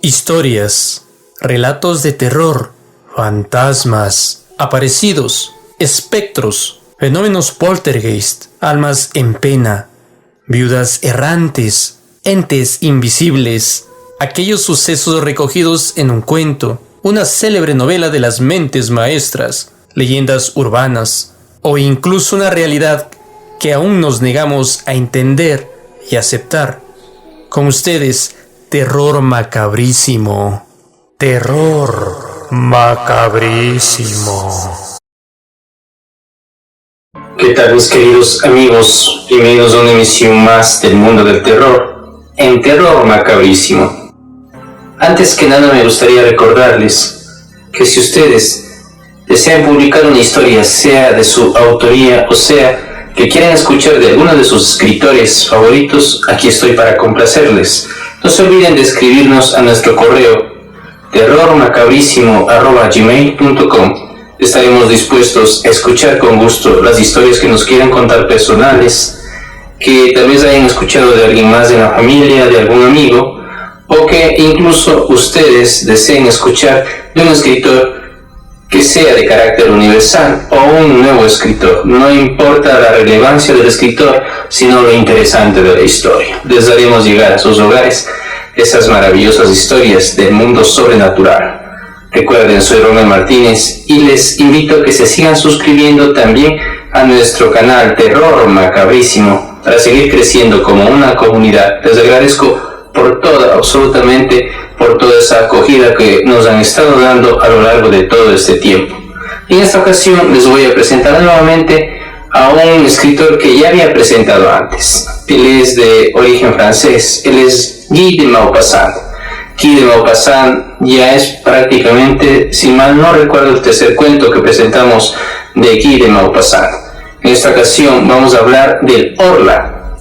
Historias, relatos de terror, fantasmas, aparecidos, espectros, fenómenos poltergeist, almas en pena, viudas errantes, entes invisibles, aquellos sucesos recogidos en un cuento, una célebre novela de las mentes maestras, leyendas urbanas o incluso una realidad que aún nos negamos a entender y aceptar. Con ustedes, terror macabrísimo. Terror macabrísimo. ¿Qué tal, mis queridos amigos? Bienvenidos a una emisión más del mundo del terror, en Terror Macabrísimo. Antes que nada me gustaría recordarles que si ustedes desean publicar una historia, sea de su autoría o sea que quieran escuchar de alguno de sus escritores favoritos, aquí estoy para complacerles. No se olviden de escribirnos a nuestro correo terrormacabrísimo@gmail.com. Estaremos dispuestos a escuchar con gusto las historias que nos quieran contar personales, que tal vez hayan escuchado de alguien más de la familia, de algún amigo, o que incluso ustedes deseen escuchar de un escritor que sea de carácter universal o un nuevo escritor. No importa la relevancia del escritor, sino lo interesante de la historia. Les haremos llegar a sus hogares esas maravillosas historias del mundo sobrenatural. Recuerden, soy Romeo Martínez y les invito a que se sigan suscribiendo también a nuestro canal Terror Macabrísimo para seguir creciendo como una comunidad. Les agradezco por absolutamente por toda esa acogida que nos han estado dando a lo largo de todo este tiempo. Y en esta ocasión les voy a presentar nuevamente a un escritor que ya había presentado antes. Él es de origen francés, él es Guy de Maupassant. Guy de Maupassant ya es prácticamente, si mal no recuerdo, el tercer cuento que presentamos de Guy de Maupassant. En esta ocasión vamos a hablar del Orla.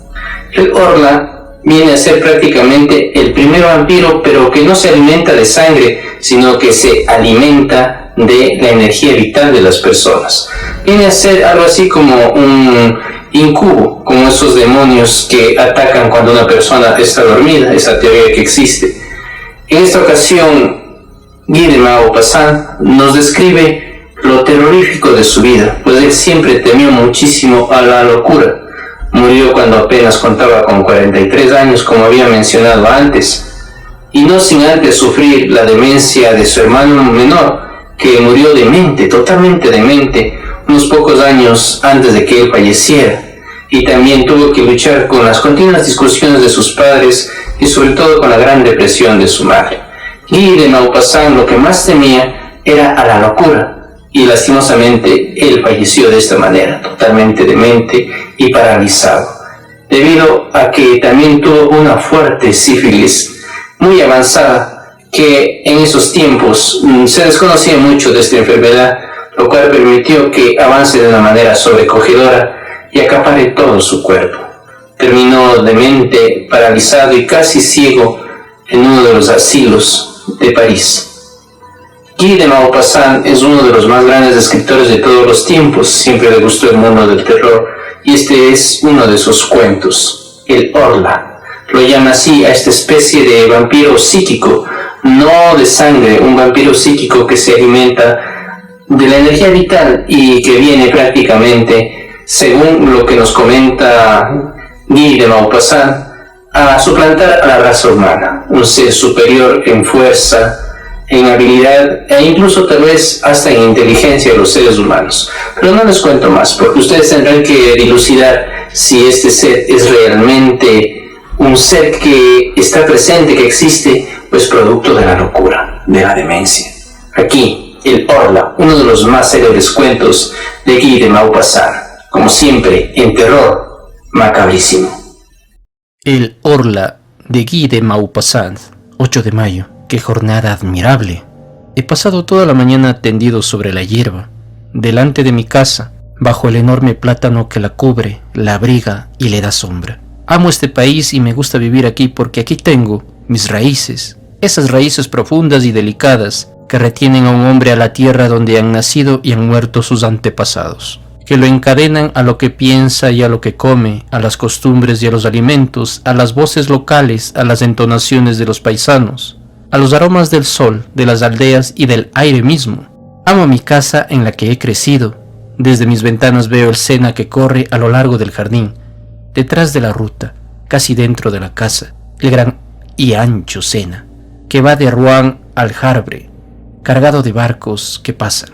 El Orla viene a ser prácticamente el primer vampiro, pero que no se alimenta de sangre, sino que se alimenta de la energía vital de las personas. Viene a ser algo así como un incubo, como esos demonios que atacan cuando una persona está dormida, esa teoría que existe. En esta ocasión, Guy de Maupassant nos describe lo terrorífico de su vida, pues él siempre temió muchísimo a la locura. Murió cuando apenas contaba con 43 años, como había mencionado antes, y no sin antes sufrir la demencia de su hermano menor, que murió demente, totalmente demente, unos pocos años antes de que él falleciera, y también tuvo que luchar con las continuas discusiones de sus padres y sobre todo con la gran depresión de su madre. Guy de Maupassant lo que más temía era a la locura, y lastimosamente él falleció de esta manera, totalmente demente y paralizado, debido a que también tuvo una fuerte sífilis muy avanzada, que en esos tiempos se desconocía mucho de esta enfermedad, lo cual permitió que avance de una manera sobrecogedora y acapare todo su cuerpo. Terminó demente, paralizado y casi ciego en uno de los asilos de París. Guy de Maupassant es uno de los más grandes escritores de todos los tiempos, siempre le gustó el mundo del terror, y este es uno de sus cuentos, el Orla. Lo llama así a esta especie de vampiro psíquico, no de sangre, un vampiro psíquico que se alimenta de la energía vital y que viene prácticamente, según lo que nos comenta Guy de Maupassant, a suplantar a la raza humana, un ser superior en fuerza, en habilidad e incluso tal vez hasta en inteligencia de los seres humanos. Pero no les cuento más, porque ustedes tendrán que dilucidar si este ser es realmente un ser que está presente, que existe, o es producto de la locura, de la demencia. Aquí, el Orla, uno de los más célebres cuentos de Guy de Maupassant, como siempre, en Terror Macabrísimo. El Orla de Guy de Maupassant, 8 de mayo. ¡Qué jornada admirable! He pasado toda la mañana tendido sobre la hierba, delante de mi casa, bajo el enorme plátano que la cubre, la abriga y le da sombra. Amo este país y me gusta vivir aquí porque aquí tengo mis raíces, esas raíces profundas y delicadas que retienen a un hombre a la tierra donde han nacido y han muerto sus antepasados, que lo encadenan a lo que piensa y a lo que come, a las costumbres y a los alimentos, a las voces locales, a las entonaciones de los paisanos. a los aromas del sol, de las aldeas y del aire mismo. Amo mi casa en la que he crecido. Desde mis ventanas veo el Sena que corre a lo largo del jardín, detrás de la ruta, casi dentro de la casa, el gran y ancho Sena, que va de Rouen al Havre, cargado de barcos que pasan.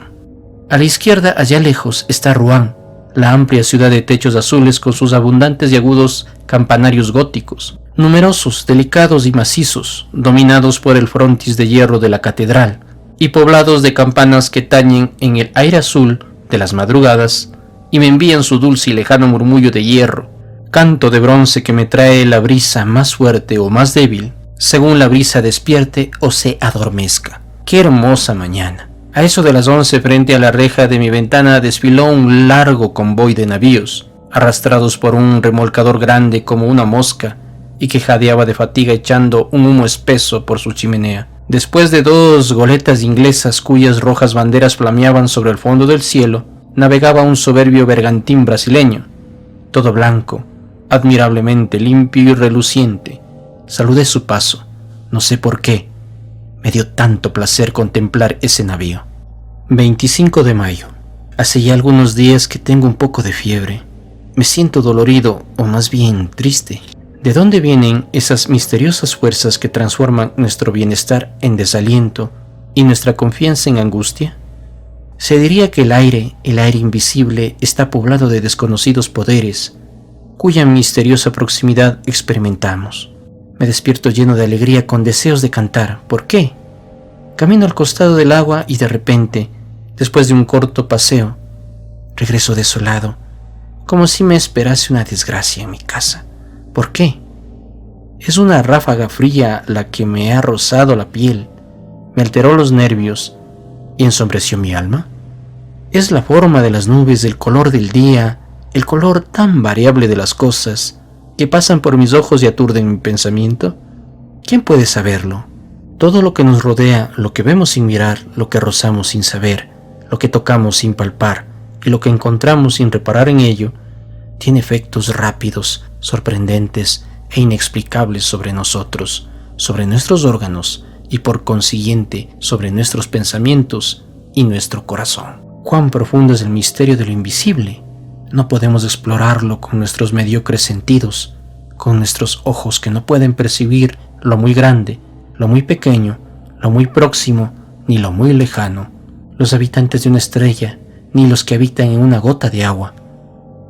A la izquierda, allá lejos, está Rouen, la amplia ciudad de techos azules con sus abundantes y agudos campanarios góticos, numerosos, delicados y macizos, dominados por el frontis de hierro de la catedral, y poblados de campanas que tañen en el aire azul de las madrugadas y me envían su dulce y lejano murmullo de hierro, canto de bronce que me trae la brisa más fuerte o más débil, según la brisa despierte o se adormezca. ¡Qué hermosa mañana! A eso de las 11, frente a la reja de mi ventana, desfiló un largo convoy de navíos, arrastrados por un remolcador grande como una mosca, y que jadeaba de fatiga echando un humo espeso por su chimenea. Después de 2 goletas inglesas cuyas rojas banderas flameaban sobre el fondo del cielo, navegaba un soberbio bergantín brasileño, todo blanco, admirablemente limpio y reluciente. Saludé su paso, no sé por qué. Me dio tanto placer contemplar ese navío. 25 de mayo. Hace ya algunos días que tengo un poco de fiebre. Me siento dolorido, o más bien triste. ¿De dónde vienen esas misteriosas fuerzas que transforman nuestro bienestar en desaliento y nuestra confianza en angustia? Se diría que el aire invisible, está poblado de desconocidos poderes, cuya misteriosa proximidad experimentamos. Me despierto lleno de alegría con deseos de cantar. ¿Por qué? Camino al costado del agua y de repente, después de un corto paseo, regreso desolado, como si me esperase una desgracia en mi casa. ¿Por qué? Es una ráfaga fría la que me ha rozado la piel, me alteró los nervios y ensombreció mi alma. ¿Es la forma de las nubes, el color del día, el color tan variable de las cosas que pasan por mis ojos y aturden mi pensamiento? ¿Quién puede saberlo? Todo lo que nos rodea, lo que vemos sin mirar, lo que rozamos sin saber, lo que tocamos sin palpar y lo que encontramos sin reparar en ello, tiene efectos rápidos, sorprendentes e inexplicables sobre nosotros, sobre nuestros órganos y por consiguiente sobre nuestros pensamientos y nuestro corazón. Cuán profundo es el misterio de lo invisible. No podemos explorarlo con nuestros mediocres sentidos, con nuestros ojos que no pueden percibir lo muy grande, lo muy pequeño, lo muy próximo, ni lo muy lejano, los habitantes de una estrella, ni los que habitan en una gota de agua,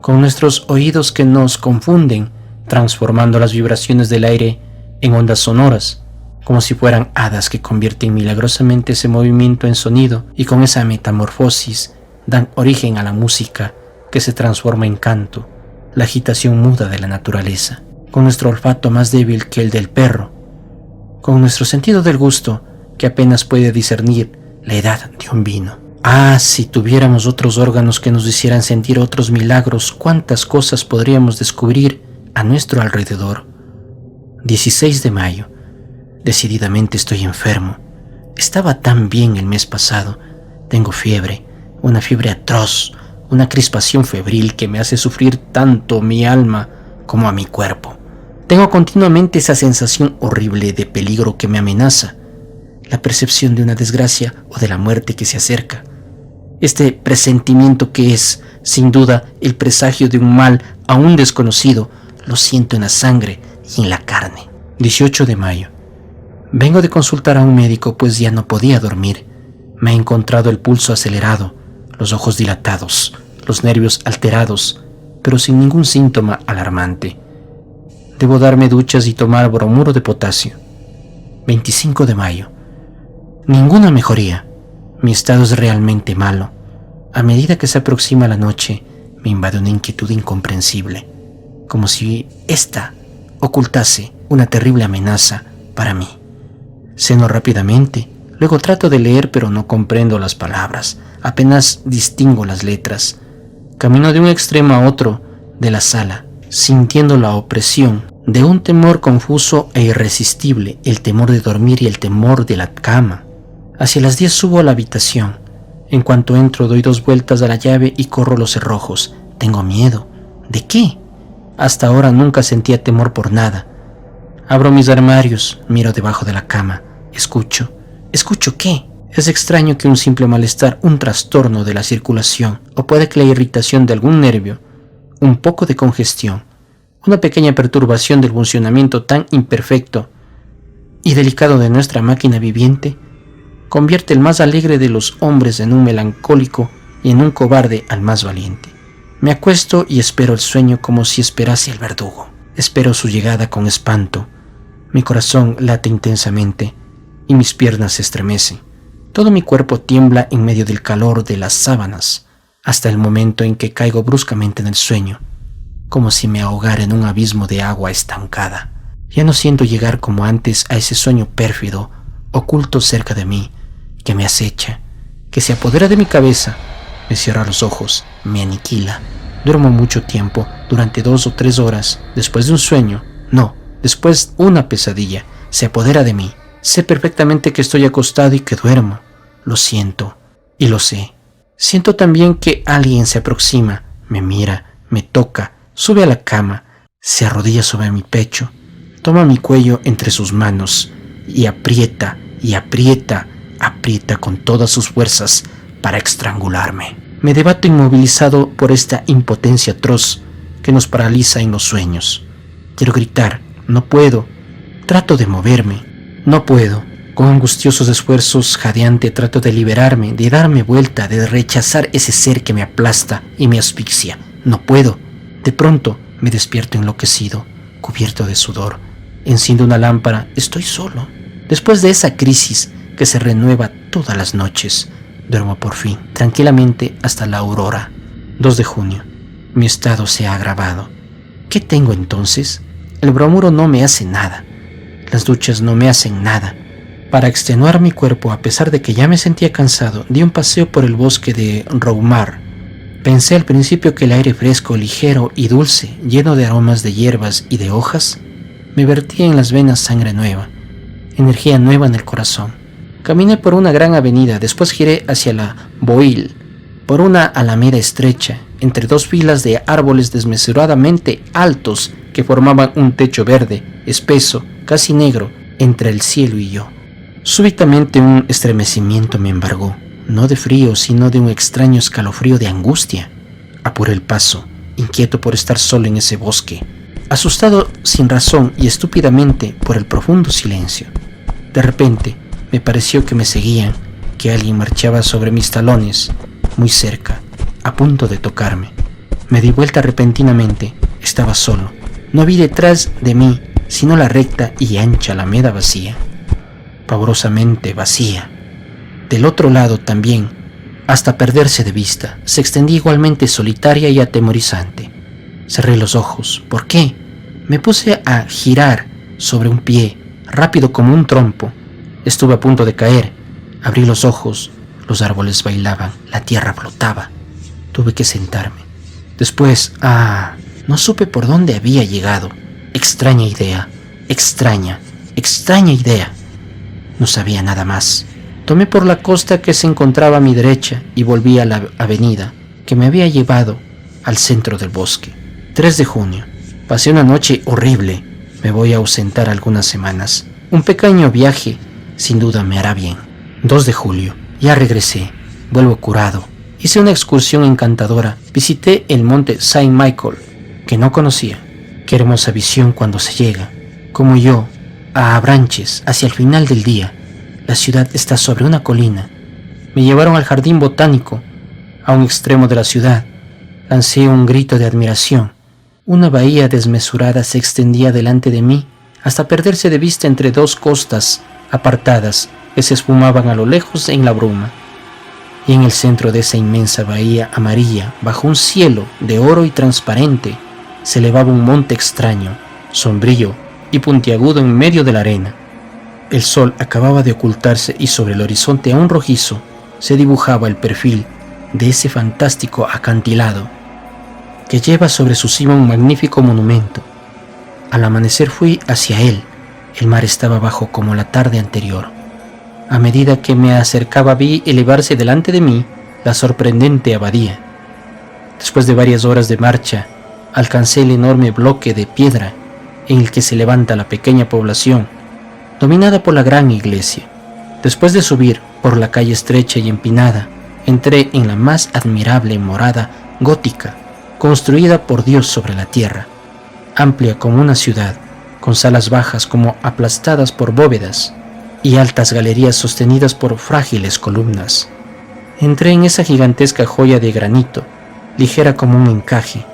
con nuestros oídos que nos confunden, transformando las vibraciones del aire en ondas sonoras, como si fueran hadas que convierten milagrosamente ese movimiento en sonido y con esa metamorfosis dan origen a la música que se transforma en canto, la agitación muda de la naturaleza, con nuestro olfato más débil que el del perro, con nuestro sentido del gusto que apenas puede discernir la edad de un vino. Ah, si tuviéramos otros órganos que nos hicieran sentir otros milagros, cuántas cosas podríamos descubrir a nuestro alrededor. 16 de mayo. Decididamente estoy enfermo. Estaba tan bien el mes pasado. Tengo fiebre, una fiebre atroz, una crispación febril que me hace sufrir tanto mi alma como a mi cuerpo. Tengo continuamente esa sensación horrible de peligro que me amenaza, la percepción de una desgracia o de la muerte que se acerca. Este presentimiento que es, sin duda, el presagio de un mal aún desconocido, lo siento en la sangre y en la carne. 18 de mayo. Vengo de consultar a un médico pues ya no podía dormir. Me ha encontrado el pulso acelerado, los ojos dilatados, los nervios alterados, pero sin ningún síntoma alarmante. Debo darme duchas y tomar bromuro de potasio. 25 de mayo. Ninguna mejoría. Mi estado es realmente malo. A medida que se aproxima la noche, me invade una inquietud incomprensible, como si ésta ocultase una terrible amenaza para mí. Ceno rápidamente, luego trato de leer pero no comprendo las palabras, apenas distingo las letras. Camino de un extremo a otro de la sala, sintiendo la opresión de un temor confuso e irresistible, el temor de dormir y el temor de la cama. Hacia las 10 subo a la habitación. En cuanto entro doy 2 vueltas a la llave y corro los cerrojos. Tengo miedo. ¿De qué? Hasta ahora nunca sentía temor por nada. Abro mis armarios, miro debajo de la cama. Escucho. ¿Escucho qué? Es extraño que un simple malestar, un trastorno de la circulación, o puede que la irritación de algún nervio, un poco de congestión, una pequeña perturbación del funcionamiento tan imperfecto y delicado de nuestra máquina viviente, convierte el más alegre de los hombres en un melancólico y en un cobarde al más valiente. Me acuesto y espero el sueño como si esperase al verdugo. Espero su llegada con espanto. Mi corazón late intensamente y mis piernas se estremecen. Todo mi cuerpo tiembla en medio del calor de las sábanas, hasta el momento en que caigo bruscamente en el sueño, como si me ahogara en un abismo de agua estancada. Ya no siento llegar como antes a ese sueño pérfido, oculto cerca de mí, que me acecha, que se apodera de mi cabeza, me cierra los ojos, me aniquila. Duermo mucho tiempo, durante 2 o 3 horas, después de un sueño, no, después una pesadilla, se apodera de mí. Sé perfectamente que estoy acostado y que duermo. Lo siento, y lo sé. Siento también que alguien se aproxima, me mira, me toca, sube a la cama, se arrodilla sobre mi pecho, toma mi cuello entre sus manos y aprieta con todas sus fuerzas para estrangularme. Me debato inmovilizado por esta impotencia atroz que nos paraliza en los sueños. Quiero gritar, no puedo. Trato de moverme, no puedo. Con angustiosos esfuerzos, jadeante, trato de liberarme, de darme vuelta, de rechazar ese ser que me aplasta y me asfixia. No puedo. De pronto me despierto enloquecido, cubierto de sudor. Enciendo una lámpara, estoy solo. Después de esa crisis que se renueva todas las noches, duermo por fin, tranquilamente hasta la aurora. 2 de junio. Mi estado se ha agravado. ¿Qué tengo entonces? El bromuro no me hace nada. Las duchas no me hacen nada. Para extenuar mi cuerpo, a pesar de que ya me sentía cansado, di un paseo por el bosque de Roumar. Pensé al principio que el aire fresco, ligero y dulce, lleno de aromas de hierbas y de hojas, me vertía en las venas sangre nueva, energía nueva en el corazón. Caminé por una gran avenida, después giré hacia la Boil, por una alameda estrecha, entre 2 filas de árboles desmesuradamente altos que formaban un techo verde, espeso, casi negro, entre el cielo y yo. Súbitamente un estremecimiento me embargó, no de frío, sino de un extraño escalofrío de angustia. Apuré el paso, inquieto por estar solo en ese bosque, asustado sin razón y estúpidamente por el profundo silencio. De repente, me pareció que me seguían, que alguien marchaba sobre mis talones, muy cerca, a punto de tocarme. Me di vuelta repentinamente, estaba solo. No vi detrás de mí sino la recta y ancha alameda vacía, pavorosamente vacía. Del otro lado también, hasta perderse de vista, se extendía igualmente solitaria y atemorizante. Cerré los ojos. ¿Por qué? Me puse a girar sobre un pie, rápido como un trompo. Estuve a punto de caer. Abrí los ojos. Los árboles bailaban, la tierra flotaba. Tuve que sentarme. Después, no supe por dónde había llegado. Extraña idea, extraña idea. No sabía nada más. Tomé por la costa que se encontraba a mi derecha y volví a la avenida que me había llevado al centro del bosque. 3 de junio. Pasé una noche horrible. Me voy a ausentar algunas semanas. Un pequeño viaje sin duda me hará bien. 2 de julio. Ya regresé. Vuelvo curado. Hice una excursión encantadora. Visité el monte Saint Michael, que no conocía. Qué hermosa visión cuando se llega, como yo, a Abranches, hacia el final del día. La ciudad está sobre una colina. Me llevaron al jardín botánico, a un extremo de la ciudad. Lancé un grito de admiración. Una bahía desmesurada se extendía delante de mí hasta perderse de vista entre 2 costas apartadas que se esfumaban a lo lejos en la bruma. Y en el centro de esa inmensa bahía amarilla, bajo un cielo de oro y transparente, se elevaba un monte extraño, sombrío y puntiagudo en medio de la arena. El sol acababa de ocultarse y sobre el horizonte aún rojizo se dibujaba el perfil de ese fantástico acantilado que lleva sobre su cima un magnífico monumento. Al amanecer fui hacia él. El mar estaba bajo como la tarde anterior. A medida que me acercaba vi elevarse delante de mí la sorprendente abadía. Después de varias horas de marcha, alcancé el enorme bloque de piedra en el que se levanta la pequeña población. dominada por la gran iglesia. Después de subir por la calle estrecha y empinada, entré en la más admirable morada gótica, construida por Dios sobre la tierra, amplia como una ciudad, con salas bajas como aplastadas por bóvedas y altas galerías sostenidas por frágiles columnas. Entré en esa gigantesca joya de granito, ligera como un encaje,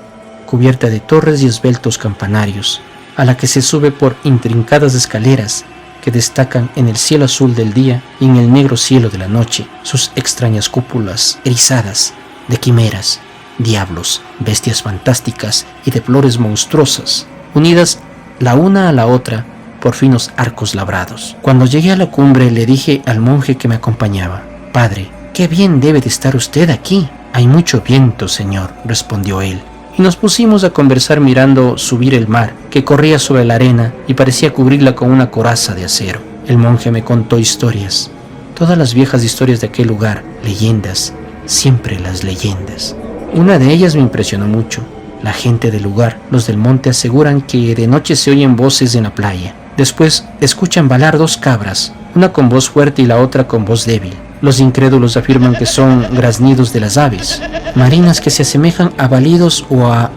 cubierta de torres y esbeltos campanarios, a la que se sube por intrincadas escaleras que destacan en el cielo azul del día y en el negro cielo de la noche sus extrañas cúpulas erizadas de quimeras, diablos, bestias fantásticas y de flores monstruosas, unidas la una a la otra por finos arcos labrados. Cuando llegué a la cumbre le dije al monje que me acompañaba: «Padre, qué bien debe de estar usted aquí». «Hay mucho viento, señor», respondió él. Y nos pusimos a conversar mirando subir el mar, que corría sobre la arena y parecía cubrirla con una coraza de acero. El monje me contó historias, todas las viejas historias de aquel lugar, leyendas, siempre las leyendas. Una de ellas me impresionó mucho. La gente del lugar, los del monte, aseguran que de noche se oyen voces en la playa. Después escuchan balar 2 cabras, una con voz fuerte y la otra con voz débil. Los incrédulos afirman que son graznidos de las aves marinas que se asemejan a balidos o a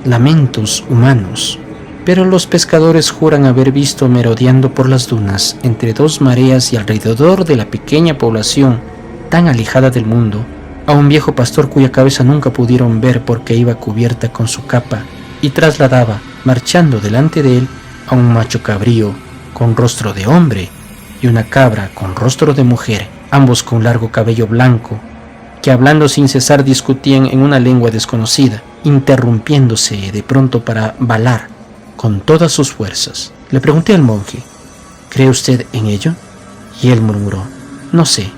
lamentos humanos. Pero los pescadores juran haber visto merodeando por las dunas entre 2 mareas y alrededor de la pequeña población tan alejada del mundo a un viejo pastor cuya cabeza nunca pudieron ver porque iba cubierta con su capa, y trasladaba, marchando delante de él, a un macho cabrío con rostro de hombre y una cabra con rostro de mujer, ambos con largo cabello blanco, que hablando sin cesar discutían en una lengua desconocida, interrumpiéndose de pronto para balar con todas sus fuerzas. Le pregunté al monje: «¿Cree usted en ello?». Y él murmuró: «No sé».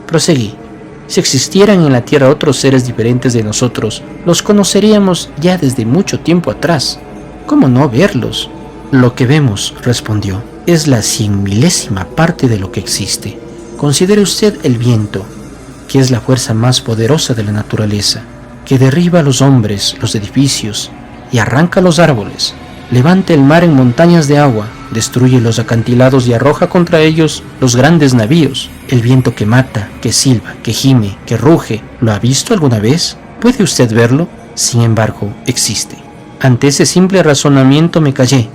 Proseguí: «Si existieran en la tierra otros seres diferentes de nosotros, los conoceríamos ya desde mucho tiempo atrás. ¿Cómo no verlos?». «Lo que vemos», respondió, «es la 100.000ª parte de lo que existe. Considere usted el viento, que es la fuerza más poderosa de la naturaleza, que derriba a los hombres, los edificios y arranca los árboles. Levanta el mar en montañas de agua, destruye los acantilados y arroja contra ellos los grandes navíos. El viento que mata, que silba, que gime, que ruge, ¿lo ha visto alguna vez? ¿Puede usted verlo? Sin embargo, existe». Ante ese simple razonamiento me callé.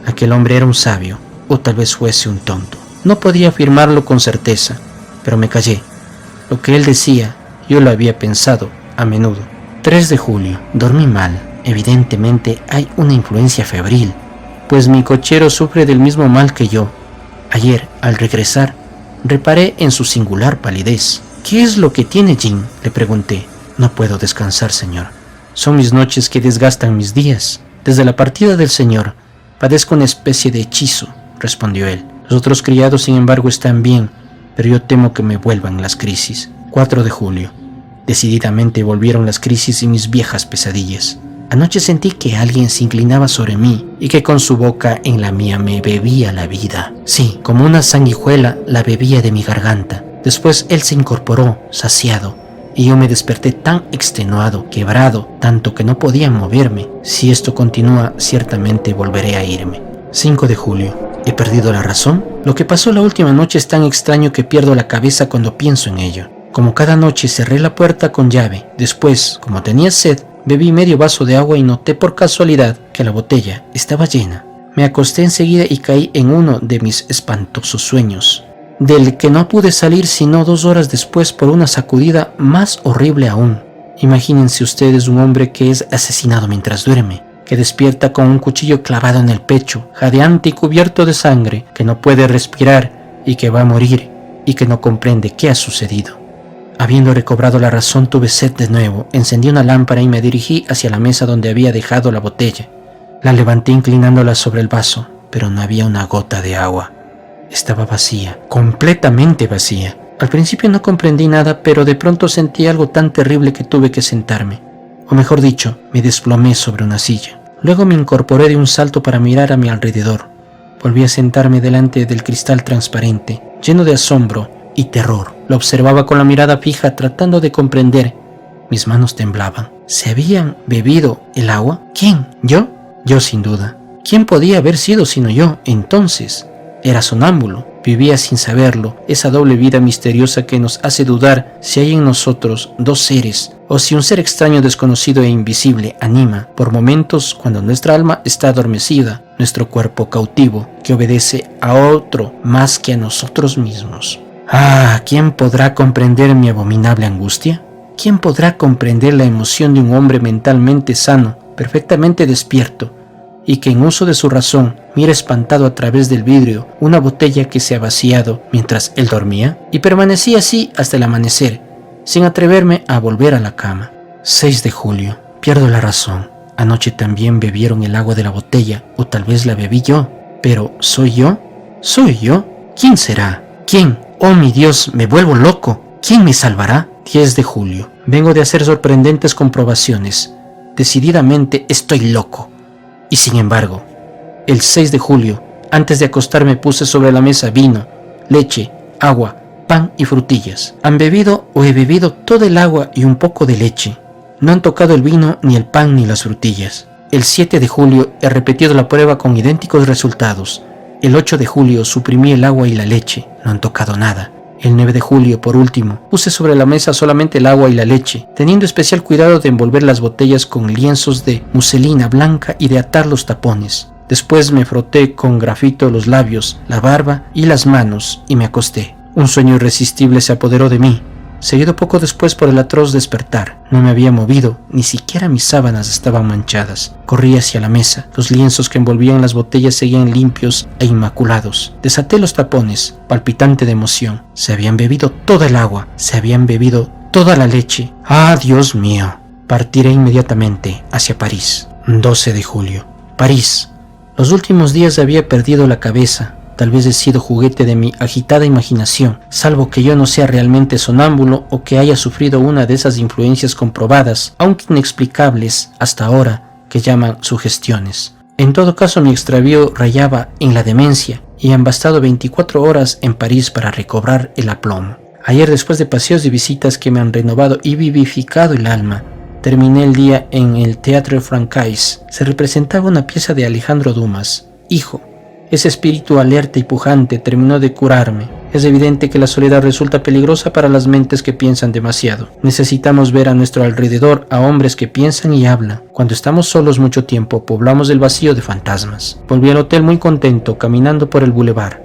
Aquel hombre era un sabio, o tal vez fuese un tonto. No podía afirmarlo con certeza, pero me callé. Lo que él decía, yo lo había pensado a menudo. 3 de julio. Dormí mal. Evidentemente hay una influencia febril, pues mi cochero sufre del mismo mal que yo. Ayer, al regresar, reparé en su singular palidez. «¿Qué es lo que tiene, Jim?», le pregunté. «No puedo descansar, señor. Son mis noches que desgastan mis días. Desde la partida del señor, padezco una especie de hechizo», respondió él. «Los otros criados, sin embargo, están bien, pero yo temo que me vuelvan las crisis». 4 de julio. Decididamente volvieron las crisis y mis viejas pesadillas. Anoche sentí que alguien se inclinaba sobre mí y que con su boca en la mía me bebía la vida. Sí, como una sanguijuela la bebía de mi garganta. Después él se incorporó, saciado, y yo me desperté tan extenuado, quebrado, tanto que no podía moverme. Si esto continúa, ciertamente volveré a irme. 5 de julio. ¿He perdido la razón? Lo que pasó la última noche es tan extraño que pierdo la cabeza cuando pienso en ello. Como cada noche, cerré la puerta con llave. Después, como tenía sed, bebí medio vaso de agua y noté por casualidad que la botella estaba llena. Me acosté enseguida y caí en uno de mis espantosos sueños, del que no pude salir sino 2 horas después por una sacudida más horrible aún. Imagínense ustedes un hombre que es asesinado mientras duerme, que despierta con un cuchillo clavado en el pecho, jadeante y cubierto de sangre, que no puede respirar y que va a morir y que no comprende qué ha sucedido. Habiendo recobrado la razón, tuve sed de nuevo, encendí una lámpara y me dirigí hacia la mesa donde había dejado la botella. La levanté inclinándola sobre el vaso, pero no había una gota de agua. Estaba vacía, completamente vacía. Al principio no comprendí nada, pero de pronto sentí algo tan terrible que tuve que sentarme. O mejor dicho, me desplomé sobre una silla. Luego me incorporé de un salto para mirar a mi alrededor. Volví a sentarme delante del cristal transparente, lleno de asombro y terror. Lo observaba con la mirada fija, tratando de comprender. Mis manos temblaban. ¿Se habían bebido el agua? ¿Quién? ¿Yo? Yo, sin duda. ¿Quién podía haber sido sino yo, entonces? era sonámbulo. Vivía sin saberlo, esa doble vida misteriosa que nos hace dudar si hay en nosotros dos seres, o si un ser extraño, desconocido e invisible anima, por momentos, cuando nuestra alma está adormecida, nuestro cuerpo cautivo, que obedece a otro más que a nosotros mismos. Ah, ¿quién podrá comprender mi abominable angustia? ¿Quién podrá comprender la emoción de un hombre mentalmente sano, perfectamente despierto, y que en uso de su razón mira espantado a través del vidrio una botella que se ha vaciado mientras él dormía? Y permanecí así hasta el amanecer, sin atreverme a volver a la cama. 6 de julio. Pierdo la razón. Anoche también bebieron el agua de la botella, o tal vez la bebí yo. Pero, ¿soy yo? ¿Soy yo? ¿Quién será? ¿Quién? Oh mi Dios, me vuelvo loco. ¿Quién me salvará? 10 de julio. Vengo de hacer sorprendentes comprobaciones. Decididamente estoy loco. Y sin embargo, el 6 de julio, antes de acostarme, puse sobre la mesa vino, leche, agua, pan y frutillas. Han bebido o he bebido todo el agua y un poco de leche. No han tocado el vino, ni el pan, ni las frutillas. El 7 de julio he repetido la prueba con idénticos resultados. El 8 de julio suprimí el agua y la leche. No han tocado nada. El 9 de julio, por último, puse sobre la mesa solamente el agua y la leche, teniendo especial cuidado de envolver las botellas con lienzos de muselina blanca y de atar los tapones. Después me froté con grafito los labios, la barba y las manos y me acosté. Un sueño irresistible se apoderó de mí, seguido poco después por el atroz despertar. No me había movido, ni siquiera mis sábanas estaban manchadas. Corrí hacia la mesa. Los lienzos que envolvían las botellas seguían limpios e inmaculados. Desaté los tapones, palpitante de emoción. Se habían bebido toda el agua, se habían bebido toda la leche. ¡Ah, Dios mío! Partiré inmediatamente hacia París. 12 de julio. París. Los últimos días había perdido la cabeza. Tal vez he sido juguete de mi agitada imaginación, salvo que yo no sea realmente sonámbulo o que haya sufrido una de esas influencias comprobadas, aunque inexplicables hasta ahora, que llaman sugestiones. En todo caso, mi extravío rayaba en la demencia y han bastado 24 horas en París para recobrar el aplomo. Ayer, después de paseos y visitas que me han renovado y vivificado el alma, terminé el día en el Théâtre Francais. Se representaba una pieza de Alejandro Dumas. Hijo, ese espíritu alerta y pujante terminó de curarme. Es evidente que la soledad resulta peligrosa para las mentes que piensan demasiado. Necesitamos ver a nuestro alrededor a hombres que piensan y hablan. Cuando estamos solos mucho tiempo, poblamos el vacío de fantasmas. Volví al hotel muy contento, caminando por el bulevar.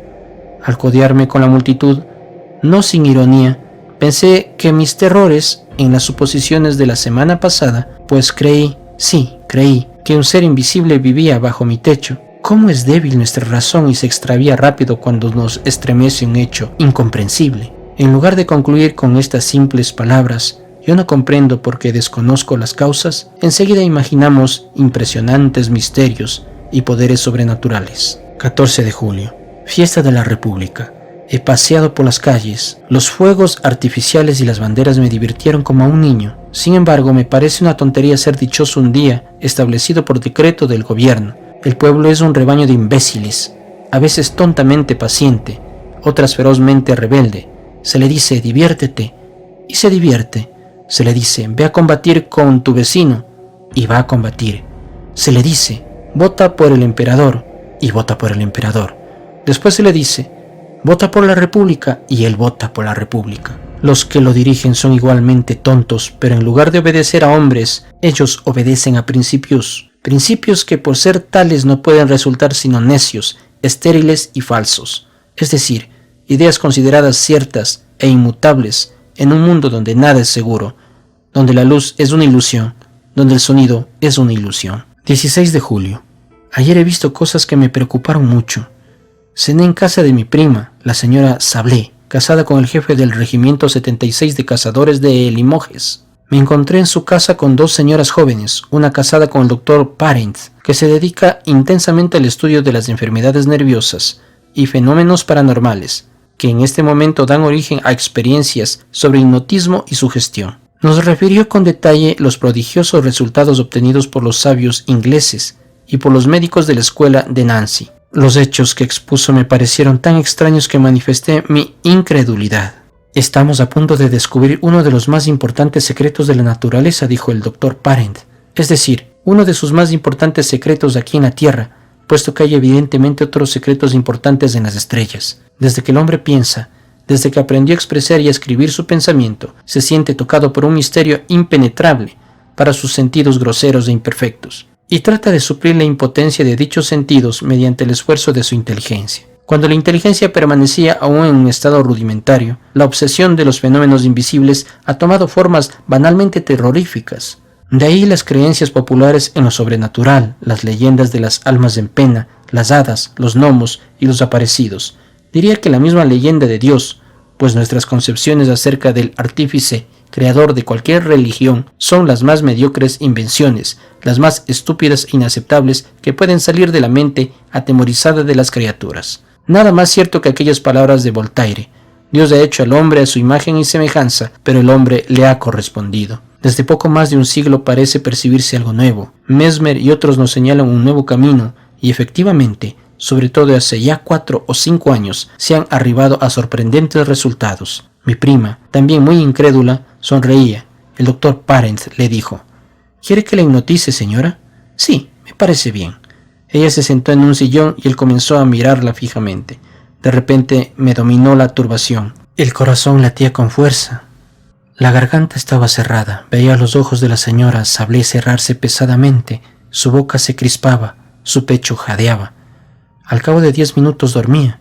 Al codearme con la multitud, no sin ironía, pensé que mis terrores en las suposiciones de la semana pasada, pues creí que un ser invisible vivía bajo mi techo. ¿Cómo es débil nuestra razón y se extravía rápido cuando nos estremece un hecho incomprensible? En lugar de concluir con estas simples palabras, yo no comprendo porque desconozco las causas, enseguida imaginamos impresionantes misterios y poderes sobrenaturales. 14 de julio. Fiesta de la República. He paseado por las calles. Los fuegos artificiales y las banderas me divirtieron como a un niño. Sin embargo, me parece una tontería ser dichoso un día establecido por decreto del gobierno. El pueblo es un rebaño de imbéciles, a veces tontamente paciente, otras ferozmente rebelde. Se le dice, diviértete, y se divierte. Se le dice, ve a combatir con tu vecino, y va a combatir. Se le dice, vota por el emperador, y vota por el emperador. Después se le dice, vota por la República, y él vota por la República. Los que lo dirigen son igualmente tontos, pero en lugar de obedecer a hombres, ellos obedecen a principios que por ser tales no pueden resultar sino necios, estériles y falsos, es decir, ideas consideradas ciertas e inmutables en un mundo donde nada es seguro, donde la luz es una ilusión, donde el sonido es una ilusión. 16 de julio. Ayer he visto cosas que me preocuparon mucho. Cené en casa de mi prima, la señora Sablé, casada con el jefe del regimiento 76 de cazadores de Limoges. Me encontré en su casa con dos señoras jóvenes, una casada con el doctor Parent, que se dedica intensamente al estudio de las enfermedades nerviosas y fenómenos paranormales, que en este momento dan origen a experiencias sobre hipnotismo y sugestión. Nos refirió con detalle los prodigiosos resultados obtenidos por los sabios ingleses y por los médicos de la escuela de Nancy. Los hechos que expuso me parecieron tan extraños que manifesté mi incredulidad. Estamos a punto de descubrir uno de los más importantes secretos de la naturaleza, dijo el doctor Parent. Es decir, uno de sus más importantes secretos aquí en la Tierra, puesto que hay evidentemente otros secretos importantes en las estrellas. Desde que el hombre piensa, desde que aprendió a expresar y a escribir su pensamiento, se siente tocado por un misterio impenetrable para sus sentidos groseros e imperfectos, y trata de suplir la impotencia de dichos sentidos mediante el esfuerzo de su inteligencia. Cuando la inteligencia permanecía aún en un estado rudimentario, la obsesión de los fenómenos invisibles ha tomado formas banalmente terroríficas. De ahí las creencias populares en lo sobrenatural, las leyendas de las almas en pena, las hadas, los gnomos y los aparecidos. Diría que la misma leyenda de Dios, pues nuestras concepciones acerca del artífice creador de cualquier religión son las más mediocres invenciones, las más estúpidas e inaceptables que pueden salir de la mente atemorizada de las criaturas. Nada más cierto que aquellas palabras de Voltaire: Dios ha hecho al hombre a su imagen y semejanza, pero el hombre le ha correspondido. Desde poco más de un siglo parece percibirse algo nuevo. Mesmer y otros nos señalan un nuevo camino, y efectivamente, sobre todo hace ya 4 o 5 años, se han arribado a sorprendentes resultados. Mi prima, también muy incrédula, sonreía. El doctor Parent le dijo: ¿Quiere que la hipnotice, señora? Sí, me parece bien. Ella se sentó en un sillón y él comenzó a mirarla fijamente. De repente me dominó la turbación. El corazón latía con fuerza. La garganta estaba cerrada. Veía los ojos de la señora Sablé cerrarse pesadamente. Su boca se crispaba, su pecho jadeaba. Al cabo de 10 minutos dormía.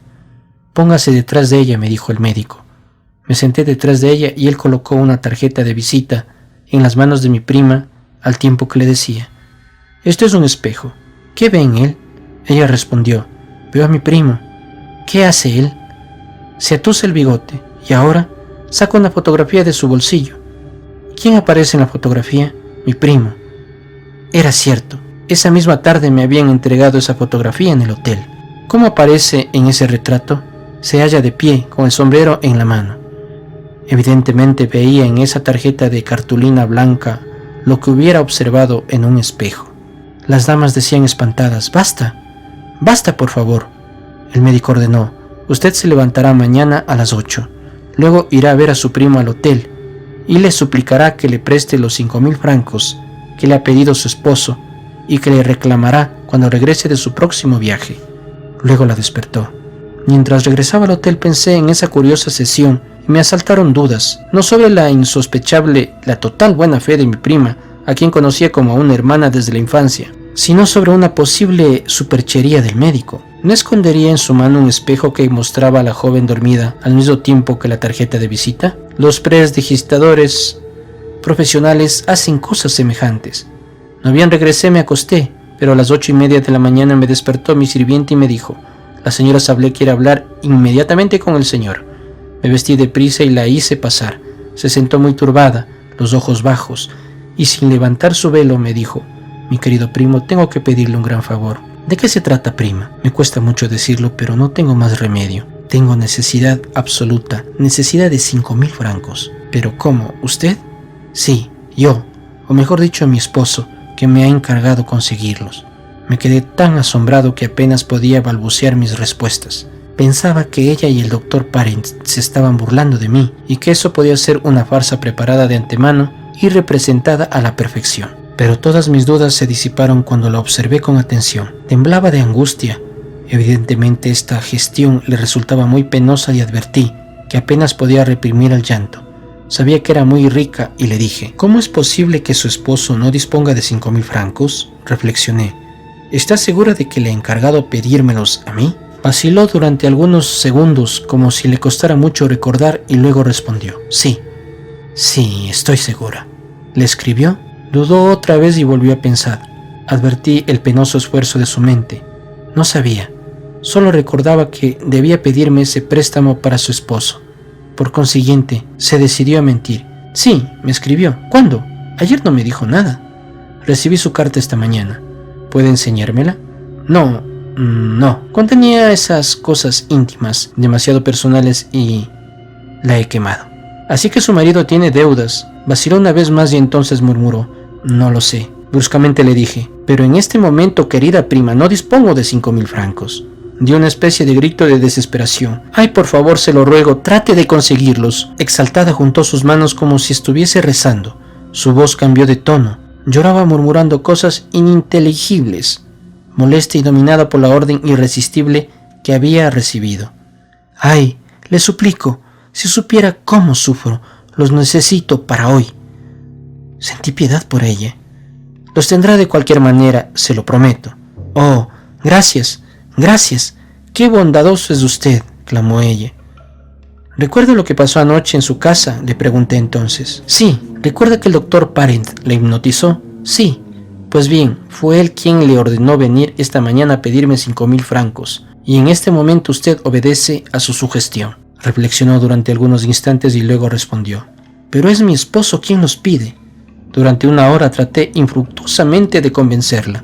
Póngase detrás de ella, me dijo el médico. Me senté detrás de ella y él colocó una tarjeta de visita en las manos de mi prima al tiempo que le decía: «Esto es un espejo. ¿Qué ve en él?». Ella respondió: «Veo a mi primo». «¿Qué hace él?». Se atusa el bigote y ahora saca una fotografía de su bolsillo. ¿Quién aparece en la fotografía? Mi primo. Era cierto. Esa misma tarde me habían entregado esa fotografía en el hotel. ¿Cómo aparece en ese retrato? Se halla de pie, con el sombrero en la mano. Evidentemente veía en esa tarjeta de cartulina blanca lo que hubiera observado en un espejo. Las damas decían espantadas: «¡Basta! ¡Basta, por favor!». El médico ordenó: «Usted se levantará mañana a las 8. Luego irá a ver a su primo al hotel y le suplicará que le preste los 5.000 francos que le ha pedido su esposo y que le reclamará cuando regrese de su próximo viaje». Luego la despertó. Mientras regresaba al hotel pensé en esa curiosa sesión y me asaltaron dudas, no sobre la insospechable, la total buena fe de mi prima, a quien conocía como a una hermana desde la infancia, sino sobre una posible superchería del médico. ¿No escondería en su mano un espejo que mostraba a la joven dormida al mismo tiempo que la tarjeta de visita? Los prestidigitadores profesionales hacen cosas semejantes. No bien regresé, me acosté, pero a las 8:30 de la mañana me despertó mi sirviente y me dijo: «La señora Sablé quiere hablar inmediatamente con el señor». Me vestí deprisa y la hice pasar. Se sentó muy turbada, los ojos bajos, y sin levantar su velo me dijo: «Mi querido primo, tengo que pedirle un gran favor». «¿De qué se trata, prima?». «Me cuesta mucho decirlo, pero no tengo más remedio. Tengo necesidad absoluta, necesidad de 5.000 francos». «¿Pero cómo? ¿Usted?». «Sí, yo, o mejor dicho mi esposo, que me ha encargado conseguirlos». Me quedé tan asombrado que apenas podía balbucear mis respuestas. Pensaba que ella y el doctor Parent se estaban burlando de mí y que eso podía ser una farsa preparada de antemano y representada a la perfección. Pero todas mis dudas se disiparon cuando la observé con atención. Temblaba de angustia. Evidentemente esta gestión le resultaba muy penosa y advertí que apenas podía reprimir el llanto. Sabía que era muy rica y le dije: «¿Cómo es posible que su esposo no disponga de 5.000 francos?». Reflexioné: ¿está segura de que le he encargado pedírmelos a mí? Vaciló durante algunos segundos como si le costara mucho recordar y luego respondió: «Sí, estoy segura». ¿Le escribió? Dudó otra vez y volvió a pensar. Advertí el penoso esfuerzo de su mente. No sabía. Solo recordaba que debía pedirme ese préstamo para su esposo. Por consiguiente, se decidió a mentir. «Sí, me escribió». «¿Cuándo?». «Ayer no me dijo nada». «Recibí su carta esta mañana». «¿Puede enseñármela?». No. Contenía esas cosas íntimas, demasiado personales y la he quemado». «Así que su marido tiene deudas». Vaciló una vez más y entonces murmuró: «No lo sé». Bruscamente le dije: «Pero en este momento, querida prima, no dispongo de 5.000 francos». Dio una especie de grito de desesperación. «Ay, por favor, se lo ruego, trate de conseguirlos». Exaltada juntó sus manos como si estuviese rezando. Su voz cambió de tono. Lloraba murmurando cosas ininteligibles. molesta y dominada por la orden irresistible que había recibido. ¡Ay! Le suplico, si supiera cómo sufro, los necesito para hoy. Sentí piedad por ella. Los tendrá de cualquier manera, se lo prometo. Oh, gracias, gracias. ¡Qué bondadoso es usted!, clamó ella. ¿Recuerda lo que pasó anoche en su casa?, le pregunté entonces. Sí. ¿Recuerda que el doctor Parent le hipnotizó? Sí. Pues bien, fue él quien le ordenó venir esta mañana a pedirme 5.000 francos, y en este momento usted obedece a su sugestión. Reflexionó durante algunos instantes y luego respondió: pero es mi esposo quien los pide. Durante una hora traté infructuosamente de convencerla.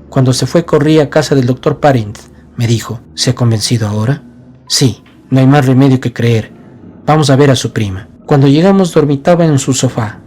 Cuando se fue corrí a casa del doctor Parent. Me dijo: ¿se ha convencido ahora? Sí, no hay más remedio que creer. Vamos a ver a su prima. Cuando llegamos dormitaba en su sofá,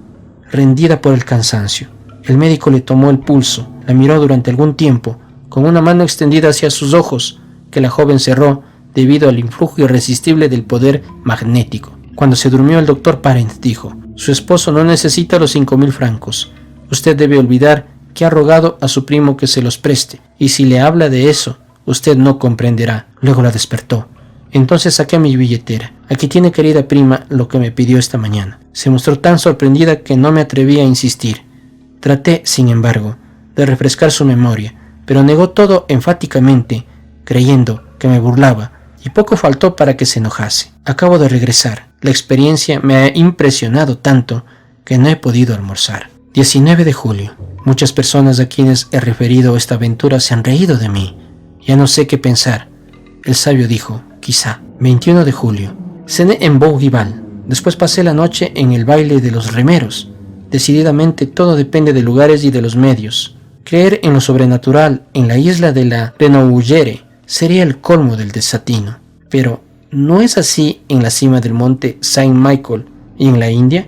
rendida por el cansancio. El médico le tomó el pulso, la miró durante algún tiempo, con una mano extendida hacia sus ojos, que la joven cerró debido al influjo irresistible del poder magnético. Cuando se durmió el doctor Parent dijo: su esposo no necesita los 5.000 francos. Usted debe olvidar que ha rogado a su primo que se los preste, y si le habla de eso, usted no comprenderá. Luego la despertó. Entonces saqué mi billetera. Aquí tiene, querida prima, lo que me pidió esta mañana. Se mostró tan sorprendida que no me atreví a insistir. Traté, sin embargo, de refrescar su memoria, pero negó todo enfáticamente, creyendo que me burlaba, y poco faltó para que se enojase. Acabo de regresar. La experiencia me ha impresionado tanto que no he podido almorzar. 19 de julio. Muchas personas a quienes he referido esta aventura se han reído de mí. Ya no sé qué pensar. El sabio dijo: quizá. 21 de julio. Cené en Bougival. Después pasé la noche en el baile de los remeros. Decididamente todo depende de lugares y de los medios. Creer en lo sobrenatural en la isla de la Renouvellere sería el colmo del desatino. Pero, ¿no es así en la cima del monte Saint Michael y en la India?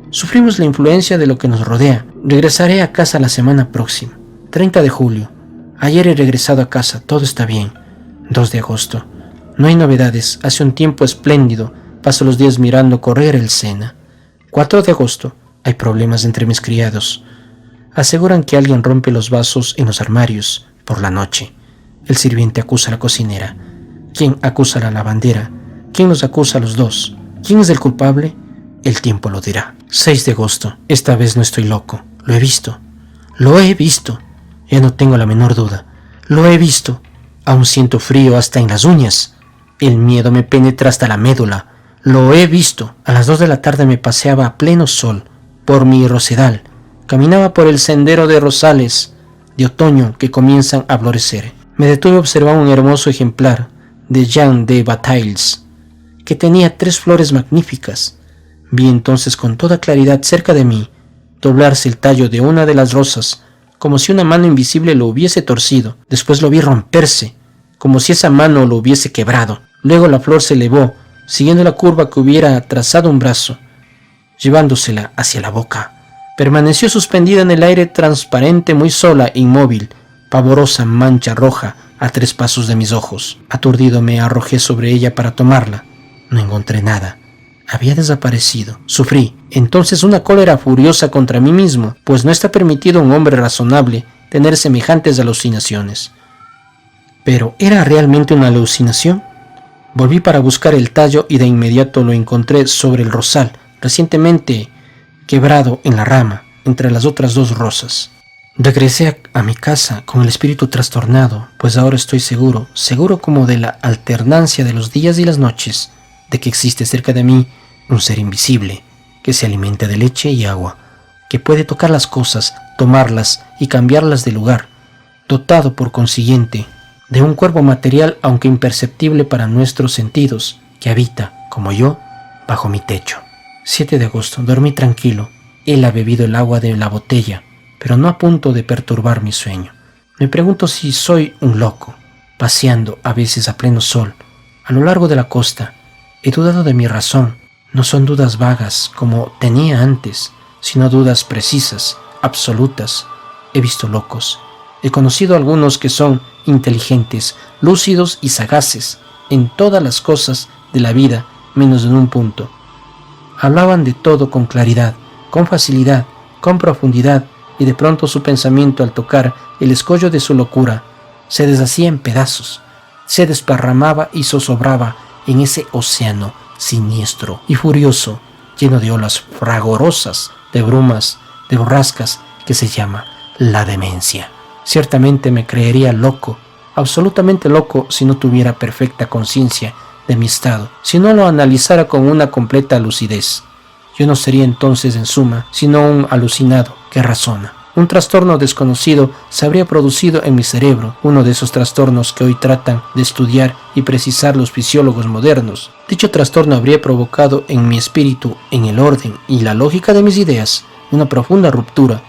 Sufrimos la influencia de lo que nos rodea. Regresaré a casa la semana próxima. 30 de julio. Ayer he regresado a casa, todo está bien. 2 de agosto. No hay novedades, hace un tiempo espléndido. Paso los días mirando correr el Sena. 4 de agosto. Hay problemas entre mis criados. Aseguran que alguien rompe los vasos en los armarios por la noche. El sirviente acusa a la cocinera. ¿Quién acusa a la lavandera? ¿Quién los acusa a los dos? ¿Quién es el culpable? El tiempo lo dirá. 6 de agosto. Esta vez no estoy loco. Lo he visto. Lo he visto. Ya no tengo la menor duda. Lo he visto. Aún siento frío hasta en las uñas. El miedo me penetra hasta la médula. Lo he visto. A las 2 de la tarde me paseaba a pleno sol por mi rosedal. Caminaba por el sendero de rosales de otoño que comienzan a florecer. Me detuve a observar un hermoso ejemplar de Jean de Batailles, que tenía 3 flores magníficas. Vi entonces con toda claridad cerca de mí doblarse el tallo de una de las rosas, como si una mano invisible lo hubiese torcido. Después lo vi romperse, como si esa mano lo hubiese quebrado. Luego la flor se elevó, siguiendo la curva que hubiera trazado un brazo, llevándosela hacia la boca. Permaneció suspendida en el aire transparente, muy sola, inmóvil, pavorosa mancha roja a 3 pasos de mis ojos. Aturdido me arrojé sobre ella para tomarla. No encontré nada. Había desaparecido. Sufrí entonces una cólera furiosa contra mí mismo, pues no está permitido a un hombre razonable tener semejantes alucinaciones. ¿Pero era realmente una alucinación? Volví para buscar el tallo y de inmediato lo encontré sobre el rosal, recientemente quebrado en la rama, entre las otras 2 rosas. Regresé a mi casa con el espíritu trastornado, pues ahora estoy seguro como de la alternancia de los días y las noches, de que existe cerca de mí un ser invisible, que se alimenta de leche y agua, que puede tocar las cosas, tomarlas y cambiarlas de lugar, dotado por consiguiente de un cuerpo material aunque imperceptible para nuestros sentidos, que habita, como yo, bajo mi techo. 7 de agosto. Dormí tranquilo. Él ha bebido el agua de la botella, pero no a punto de perturbar mi sueño. Me pregunto si soy un loco, paseando a veces a pleno sol, a lo largo de la costa. He dudado de mi razón. No son dudas vagas como tenía antes, sino dudas precisas, absolutas. He visto locos. He conocido a algunos que son inteligentes, lúcidos y sagaces en todas las cosas de la vida, menos en un punto. Hablaban de todo con claridad, con facilidad, con profundidad, y de pronto su pensamiento, al tocar el escollo de su locura, se deshacía en pedazos, se desparramaba y zozobraba en ese océano siniestro y furioso, lleno de olas fragorosas, de brumas, de borrascas, que se llama la demencia. Ciertamente me creería loco, absolutamente loco, si no tuviera perfecta conciencia de mi estado, si no lo analizara con una completa lucidez. Yo no sería entonces, en suma, sino un alucinado que razona. Un trastorno desconocido se habría producido en mi cerebro, uno de esos trastornos que hoy tratan de estudiar y precisar los fisiólogos modernos. Dicho trastorno habría provocado en mi espíritu, en el orden y la lógica de mis ideas, una profunda ruptura.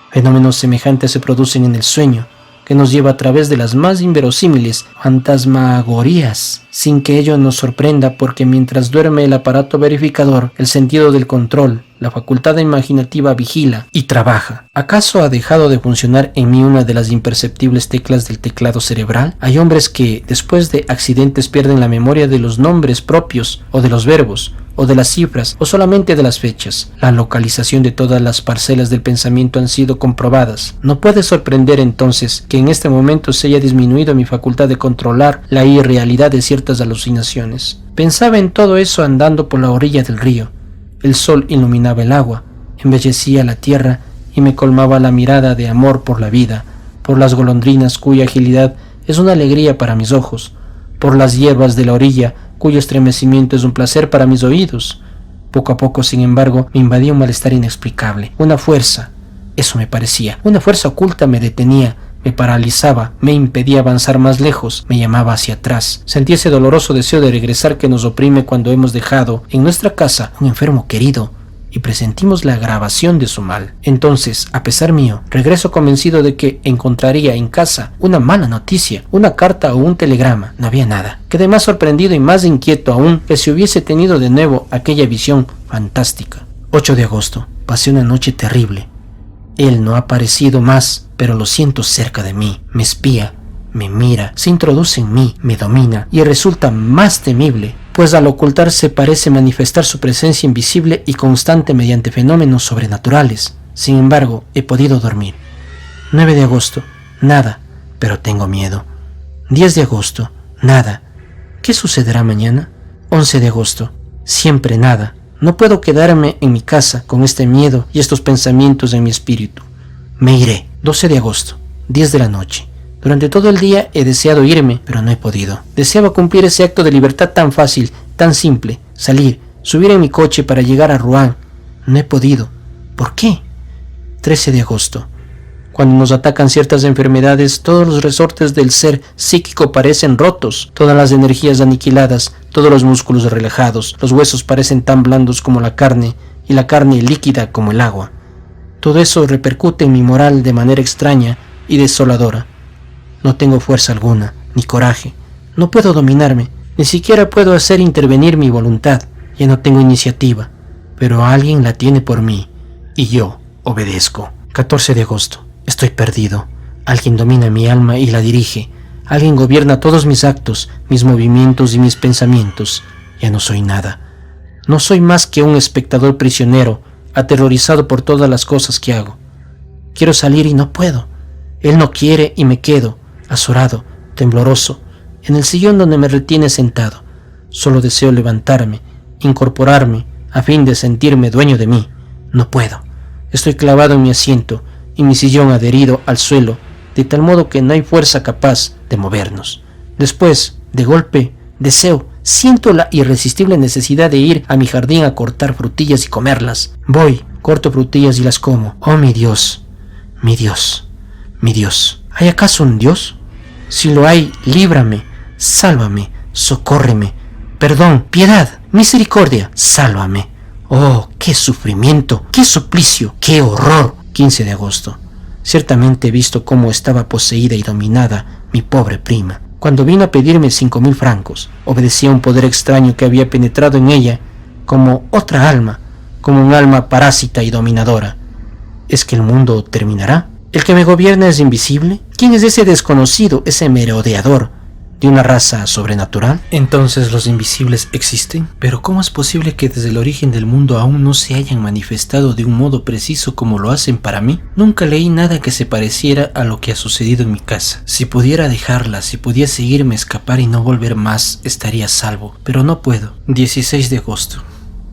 Fenómenos semejantes se producen en el sueño, que nos lleva a través de las más inverosímiles fantasmagorías, sin que ello nos sorprenda, porque mientras duerme el aparato verificador, el sentido del control, la facultad imaginativa vigila y trabaja. ¿Acaso ha dejado de funcionar en mí una de las imperceptibles teclas del teclado cerebral? Hay hombres que, después de accidentes, pierden la memoria de los nombres propios, o de los verbos, o de las cifras, o solamente de las fechas. La localización de todas las parcelas del pensamiento han sido comprobadas. No puede sorprender entonces que en este momento se haya disminuido mi facultad de controlar la irrealidad de ciertas alucinaciones. Pensaba en todo eso andando por la orilla del río. El sol iluminaba el agua, embellecía la tierra y me colmaba la mirada de amor por la vida, por las golondrinas cuya agilidad es una alegría para mis ojos, por las hierbas de la orilla cuyo estremecimiento es un placer para mis oídos. Poco a poco, sin embargo, me invadía un malestar inexplicable, una fuerza, eso me parecía, una fuerza oculta me detenía, me paralizaba, me impedía avanzar más lejos, me llamaba hacia atrás. Sentí ese doloroso deseo de regresar que nos oprime cuando hemos dejado en nuestra casa un enfermo querido y presentimos la agravación de su mal. Entonces, a pesar mío, regreso convencido de que encontraría en casa una mala noticia, una carta o un telegrama. No había nada. Quedé más sorprendido y más inquieto aún que si hubiese tenido de nuevo aquella visión fantástica. 8 de agosto. Pasé una noche terrible. Él no ha aparecido más, pero lo siento cerca de mí. Me espía, me mira, se introduce en mí, me domina y resulta más temible, pues al ocultarse parece manifestar su presencia invisible y constante mediante fenómenos sobrenaturales. Sin embargo, he podido dormir. 9 de agosto. Nada, pero tengo miedo. 10 de agosto. Nada. ¿Qué sucederá mañana? 11 de agosto. Siempre nada. No puedo quedarme en mi casa con este miedo y estos pensamientos en mi espíritu. Me iré. 12 de agosto, 10 de la noche. Durante todo el día he deseado irme, pero no he podido. Deseaba cumplir ese acto de libertad tan fácil, tan simple, salir, subir en mi coche para llegar a Rouen. No he podido. ¿Por qué? 13 de agosto. Cuando nos atacan ciertas enfermedades, todos los resortes del ser psíquico parecen rotos, todas las energías aniquiladas, todos los músculos relajados, los huesos parecen tan blandos como la carne, y la carne líquida como el agua. Todo eso repercute en mi moral de manera extraña y desoladora. No tengo fuerza alguna, ni coraje. No puedo dominarme, ni siquiera puedo hacer intervenir mi voluntad. Ya no tengo iniciativa, pero alguien la tiene por mí, y yo obedezco. 14 de agosto. Estoy perdido. Alguien domina mi alma y la dirige. Alguien gobierna todos mis actos, mis movimientos y mis pensamientos. Ya no soy nada. No soy más que un espectador prisionero, aterrorizado por todas las cosas que hago. Quiero salir y no puedo. Él no quiere y me quedo, azorado, tembloroso, en el sillón donde me retiene sentado. Solo deseo levantarme, incorporarme, a fin de sentirme dueño de mí. No puedo. Estoy clavado en mi asiento y mi sillón adherido al suelo, de tal modo que no hay fuerza capaz de movernos. Después, de golpe, siento la irresistible necesidad de ir a mi jardín a cortar frutillas y comerlas. Voy, corto frutillas y las como. Oh, mi Dios, mi Dios, mi Dios. ¿Hay acaso un Dios? Si lo hay, líbrame, sálvame, socórreme. Perdón, piedad, misericordia, sálvame. Oh, qué sufrimiento, qué suplicio, qué horror. 15 de agosto. Ciertamente he visto cómo estaba poseída y dominada mi pobre prima. Cuando vino a pedirme 5,000 francos, obedecía a un poder extraño que había penetrado en ella como otra alma, como un alma parásita y dominadora. ¿Es que el mundo terminará? ¿El que me gobierna es invisible? ¿Quién es ese desconocido, ese merodeador? ¿De una raza sobrenatural? ¿Entonces los invisibles existen? Pero ¿cómo es posible que desde el origen del mundo aún no se hayan manifestado de un modo preciso como lo hacen para mí? Nunca leí nada que se pareciera a lo que ha sucedido en mi casa. Si pudiera dejarla, si pudiese irme, escapar y no volver más, estaría a salvo. Pero no puedo. 16 de agosto.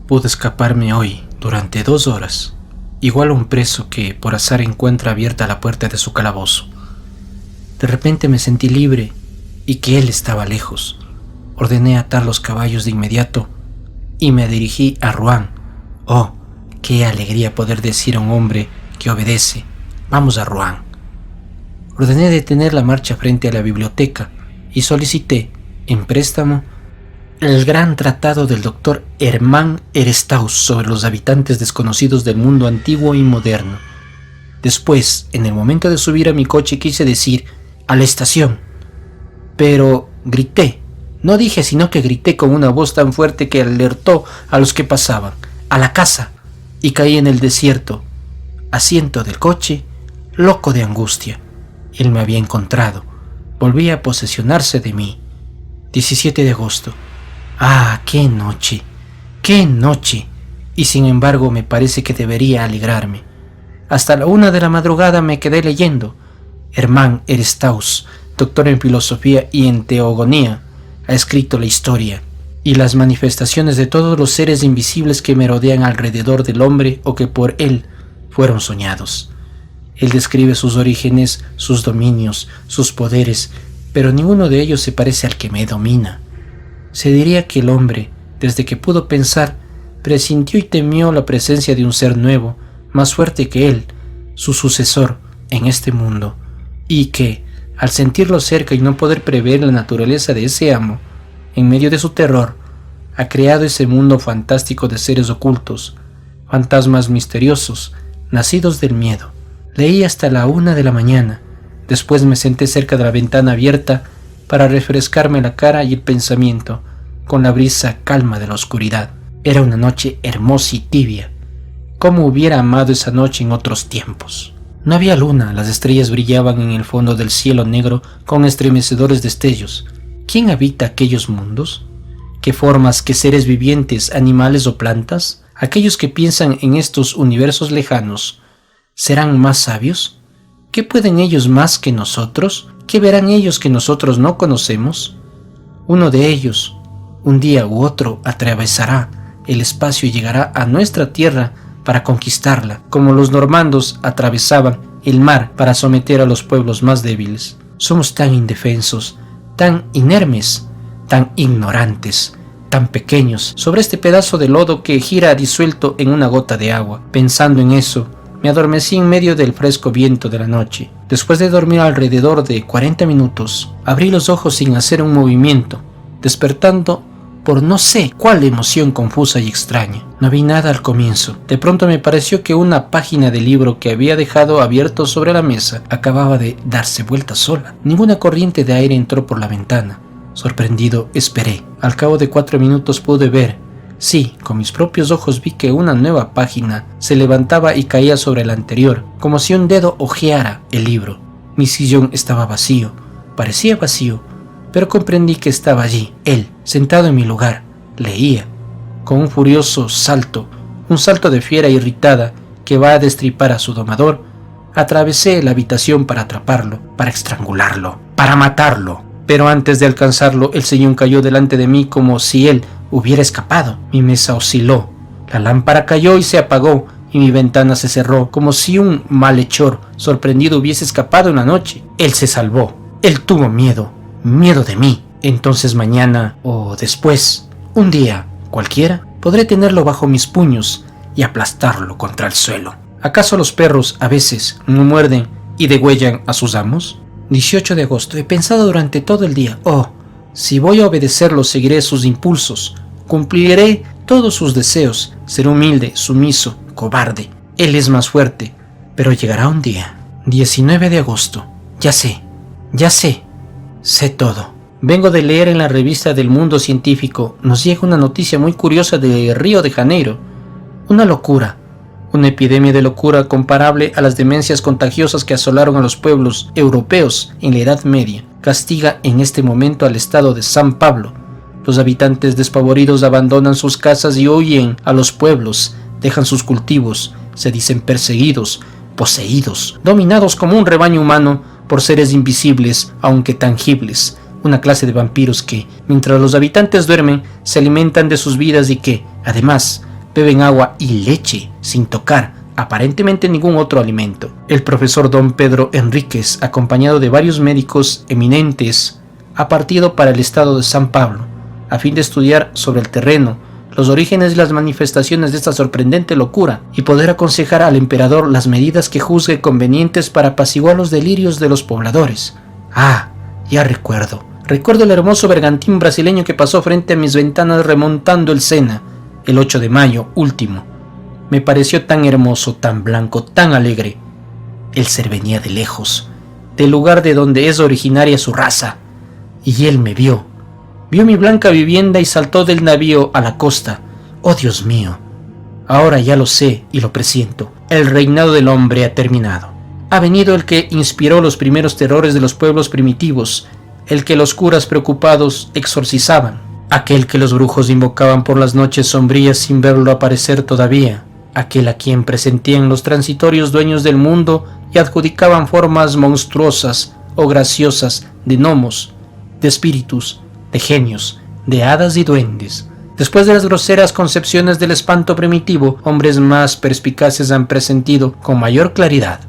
Pude escaparme hoy, durante 2 horas. Igual a un preso que por azar encuentra abierta la puerta de su calabozo. De repente me sentí libre y que él estaba lejos. Ordené atar los caballos de inmediato y me dirigí a Rouen. Oh, qué alegría poder decir a un hombre que obedece: vamos a Rouen. Ordené detener la marcha frente a la biblioteca y solicité, en préstamo, el gran tratado del doctor Hermann Herestauss sobre los habitantes desconocidos del mundo antiguo y moderno. Después, en el momento de subir a mi coche, quise decir: a la estación. Pero grité. No dije, sino que grité con una voz tan fuerte que alertó a los que pasaban: a la casa. Y caí en el desierto, asiento del coche, loco de angustia. Él me había encontrado. Volvía a posesionarse de mí. 17 de agosto. ¡Ah, qué noche! ¡Qué noche! Y sin embargo me parece que debería alegrarme. Hasta la 1 de la madrugada me quedé leyendo. Hermann Herestauss, doctor en filosofía y en teogonía, ha escrito la historia y las manifestaciones de todos los seres invisibles que merodean alrededor del hombre o que por él fueron soñados. Él describe sus orígenes, sus dominios, sus poderes, pero ninguno de ellos se parece al que me domina. Se diría que el hombre, desde que pudo pensar, presintió y temió la presencia de un ser nuevo, más fuerte que él, su sucesor en este mundo, y que, al sentirlo cerca y no poder prever la naturaleza de ese amo, en medio de su terror, ha creado ese mundo fantástico de seres ocultos, fantasmas misteriosos, nacidos del miedo. Leí hasta la 1 de la mañana. Después me senté cerca de la ventana abierta para refrescarme la cara y el pensamiento con la brisa calma de la oscuridad. Era una noche hermosa y tibia. Cómo hubiera amado esa noche en otros tiempos. No había luna, las estrellas brillaban en el fondo del cielo negro con estremecedores destellos. ¿Quién habita aquellos mundos? ¿Qué formas, qué seres vivientes, animales o plantas? Aquellos que piensan en estos universos lejanos, ¿serán más sabios? ¿Qué pueden ellos más que nosotros? ¿Qué verán ellos que nosotros no conocemos? Uno de ellos, un día u otro, atravesará el espacio y llegará a nuestra tierra para conquistarla, como los normandos atravesaban el mar para someter a los pueblos más débiles. Somos tan indefensos, tan inermes, tan ignorantes, tan pequeños sobre este pedazo de lodo que gira disuelto en una gota de agua. Pensando en eso, me adormecí en medio del fresco viento de la noche. Después de dormir alrededor de 40 minutos, abrí los ojos sin hacer un movimiento, despertando por no sé cuál emoción confusa y extraña. No vi nada al comienzo. De pronto me pareció que una página del libro que había dejado abierto sobre la mesa acababa de darse vuelta sola. Ninguna corriente de aire entró por la ventana. Sorprendido, esperé. Al cabo de 4 minutos pude ver. Sí, con mis propios ojos vi que una nueva página se levantaba y caía sobre la anterior, como si un dedo hojeara el libro. Mi sillón estaba vacío. Parecía vacío, pero comprendí que estaba allí, él, sentado en mi lugar. Leía, con un furioso salto, un salto de fiera irritada que va a destripar a su domador. Atravesé la habitación para atraparlo, para estrangularlo, para matarlo. Pero antes de alcanzarlo, el sillón cayó delante de mí como si él hubiera escapado. Mi mesa osciló, la lámpara cayó y se apagó, y mi ventana se cerró, como si un malhechor sorprendido hubiese escapado en la noche. Él se salvó. Él tuvo miedo de mí. Entonces mañana, o después, un día cualquiera, podré tenerlo bajo mis puños y aplastarlo contra el suelo. ¿Acaso los perros a veces no muerden y degüellan a sus amos? 18 de agosto. He pensado durante todo el día. Oh, si voy a obedecerlo, seguiré sus impulsos, cumpliré todos sus deseos, seré humilde, sumiso, cobarde. Él es más fuerte, pero llegará un día. 19 de agosto. Ya sé, sé todo. Vengo de leer en la revista del Mundo Científico, nos llega una noticia muy curiosa de Río de Janeiro. Una locura. Una epidemia de locura comparable a las demencias contagiosas que asolaron a los pueblos europeos en la Edad Media castiga en este momento al estado de San Pablo. Los habitantes despavoridos abandonan sus casas y huyen a los pueblos, dejan sus cultivos, se dicen perseguidos, poseídos, dominados como un rebaño humano por seres invisibles aunque tangibles, una clase de vampiros que, mientras los habitantes duermen, se alimentan de sus vidas y que, además, beben agua y leche sin tocar aparentemente ningún otro alimento. El profesor don Pedro Enríquez, acompañado de varios médicos eminentes, ha partido para el estado de San Pablo, a fin de estudiar sobre el terreno los orígenes y las manifestaciones de esta sorprendente locura y poder aconsejar al emperador las medidas que juzgue convenientes para apaciguar los delirios de los pobladores. Ah, ya recuerdo el hermoso bergantín brasileño que pasó frente a mis ventanas remontando el Sena, el 8 de mayo último. Me pareció tan hermoso, tan blanco, tan alegre. El ser venía de lejos, del lugar de donde es originaria su raza, y él me vio mi blanca vivienda y saltó del navío a la costa. ¡Oh, Dios mío! Ahora ya lo sé y lo presiento. El reinado del hombre ha terminado. Ha venido el que inspiró los primeros terrores de los pueblos primitivos, el que los curas preocupados exorcizaban, aquel que los brujos invocaban por las noches sombrías sin verlo aparecer todavía, aquel a quien presentían los transitorios dueños del mundo y adjudicaban formas monstruosas o graciosas de gnomos, de espíritus, de genios, de hadas y duendes. Después de las groseras concepciones del espanto primitivo, hombres más perspicaces han presentido con mayor claridad.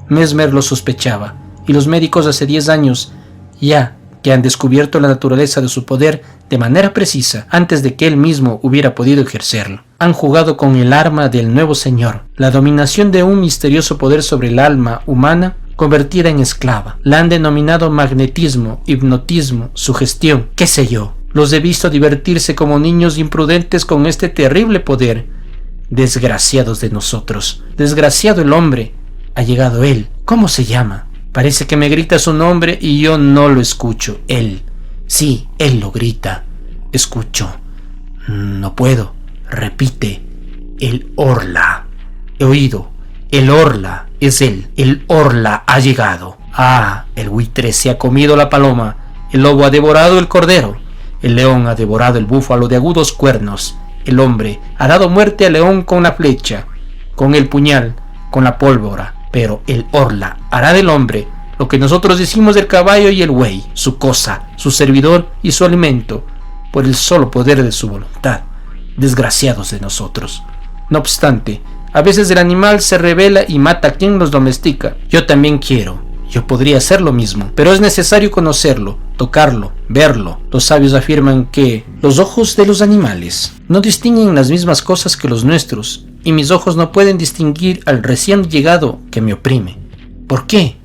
Mesmer lo sospechaba, y los médicos hace 10 años ya que han descubierto la naturaleza de su poder de manera precisa antes de que él mismo hubiera podido ejercerlo. Han jugado con el arma del nuevo señor, la dominación de un misterioso poder sobre el alma humana convertida en esclava. La han denominado magnetismo, hipnotismo, sugestión, qué sé yo. Los he visto divertirse como niños imprudentes con este terrible poder. Desgraciados de nosotros. Desgraciado el hombre. Ha llegado él. ¿Cómo se llama? Parece que me grita su nombre y yo no lo escucho. Él. Sí, él lo grita. Escucho. No puedo. Repite. El Orla. He oído. El Orla. Es él. El Orla ha llegado. Ah, el buitre se ha comido la paloma. El lobo ha devorado el cordero. El león ha devorado el búfalo de agudos cuernos. El hombre ha dado muerte al león con la flecha, con el puñal, con la pólvora. Pero el Orla hará del hombre lo que nosotros decimos del caballo y el buey, su cosa, su servidor y su alimento, por el solo poder de su voluntad. Desgraciados de nosotros. No obstante, a veces el animal se rebela y mata a quien los domestica. Yo también quiero. Yo podría hacer lo mismo, pero es necesario conocerlo, tocarlo, verlo. Los sabios afirman que los ojos de los animales no distinguen las mismas cosas que los nuestros, y mis ojos no pueden distinguir al recién llegado que me oprime. ¿Por qué?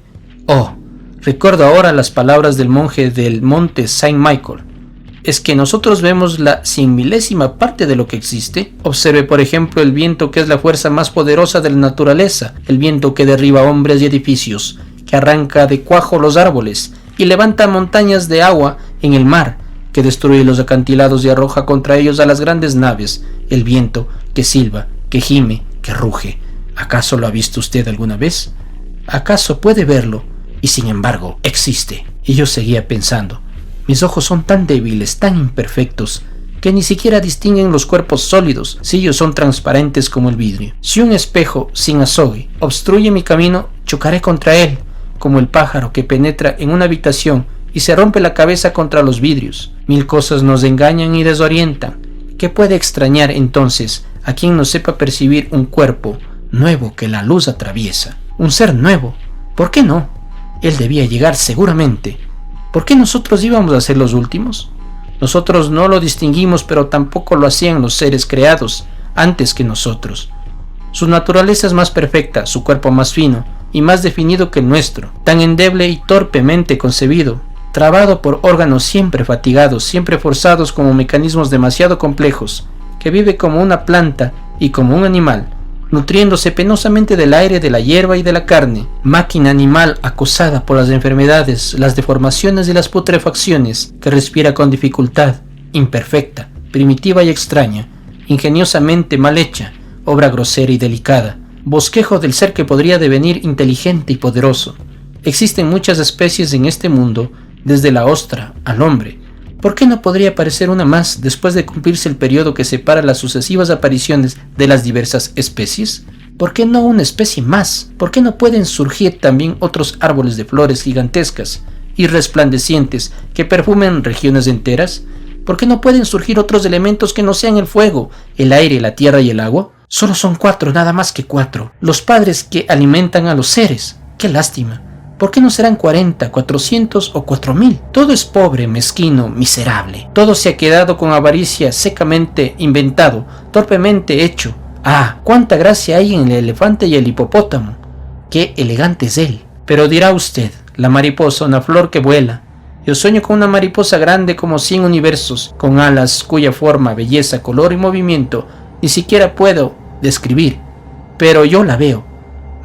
Oh, recuerdo ahora las palabras del monje del monte Saint Michael. ¿Es que nosotros vemos la 100.000ª parte de lo que existe? Observe, por ejemplo, el viento, que es la fuerza más poderosa de la naturaleza, el viento que derriba hombres y edificios, que arranca de cuajo los árboles y levanta montañas de agua en el mar, que destruye los acantilados y arroja contra ellos a las grandes naves, el viento que silba, que gime, que ruge. ¿Acaso lo ha visto usted alguna vez? ¿Acaso puede verlo? Y sin embargo, existe. Y yo seguía pensando, mis ojos son tan débiles, tan imperfectos, que ni siquiera distinguen los cuerpos sólidos, si ellos son transparentes como el vidrio. Si un espejo sin azogue obstruye mi camino, chocaré contra él, como el pájaro que penetra en una habitación y se rompe la cabeza contra los vidrios. 1000 cosas nos engañan y desorientan. ¿Qué puede extrañar entonces a quien no sepa percibir un cuerpo nuevo que la luz atraviesa? Un ser nuevo. ¿Por qué no? Él debía llegar seguramente. ¿Por qué nosotros íbamos a ser los últimos? Nosotros no lo distinguimos, pero tampoco lo hacían los seres creados antes que nosotros. Su naturaleza es más perfecta, su cuerpo más fino y más definido que el nuestro, tan endeble y torpemente concebido, trabado por órganos siempre fatigados, siempre forzados como mecanismos demasiado complejos, que vive como una planta y como un animal, nutriéndose penosamente del aire, de la hierba y de la carne, máquina animal acosada por las enfermedades, las deformaciones y las putrefacciones, que respira con dificultad, imperfecta, primitiva y extraña, ingeniosamente mal hecha, obra grosera y delicada, bosquejo del ser que podría devenir inteligente y poderoso. Existen muchas especies en este mundo, desde la ostra al hombre. ¿Por qué no podría aparecer una más después de cumplirse el periodo que separa las sucesivas apariciones de las diversas especies? ¿Por qué no una especie más? ¿Por qué no pueden surgir también otros árboles de flores gigantescas y resplandecientes que perfumen regiones enteras? ¿Por qué no pueden surgir otros elementos que no sean el fuego, el aire, la tierra y el agua? Solo son 4, nada más que 4, los padres que alimentan a los seres. ¡Qué lástima! ¿Por qué no serán 40, 400 o 4000? Todo es pobre, mezquino, miserable. Todo se ha quedado con avaricia secamente inventado, torpemente hecho. ¡Ah! ¡Cuánta gracia hay en el elefante y el hipopótamo! ¡Qué elegante es él! Pero dirá usted, la mariposa, una flor que vuela. Yo sueño con una mariposa grande como 100 universos, con alas cuya forma, belleza, color y movimiento ni siquiera puedo describir. Pero yo la veo.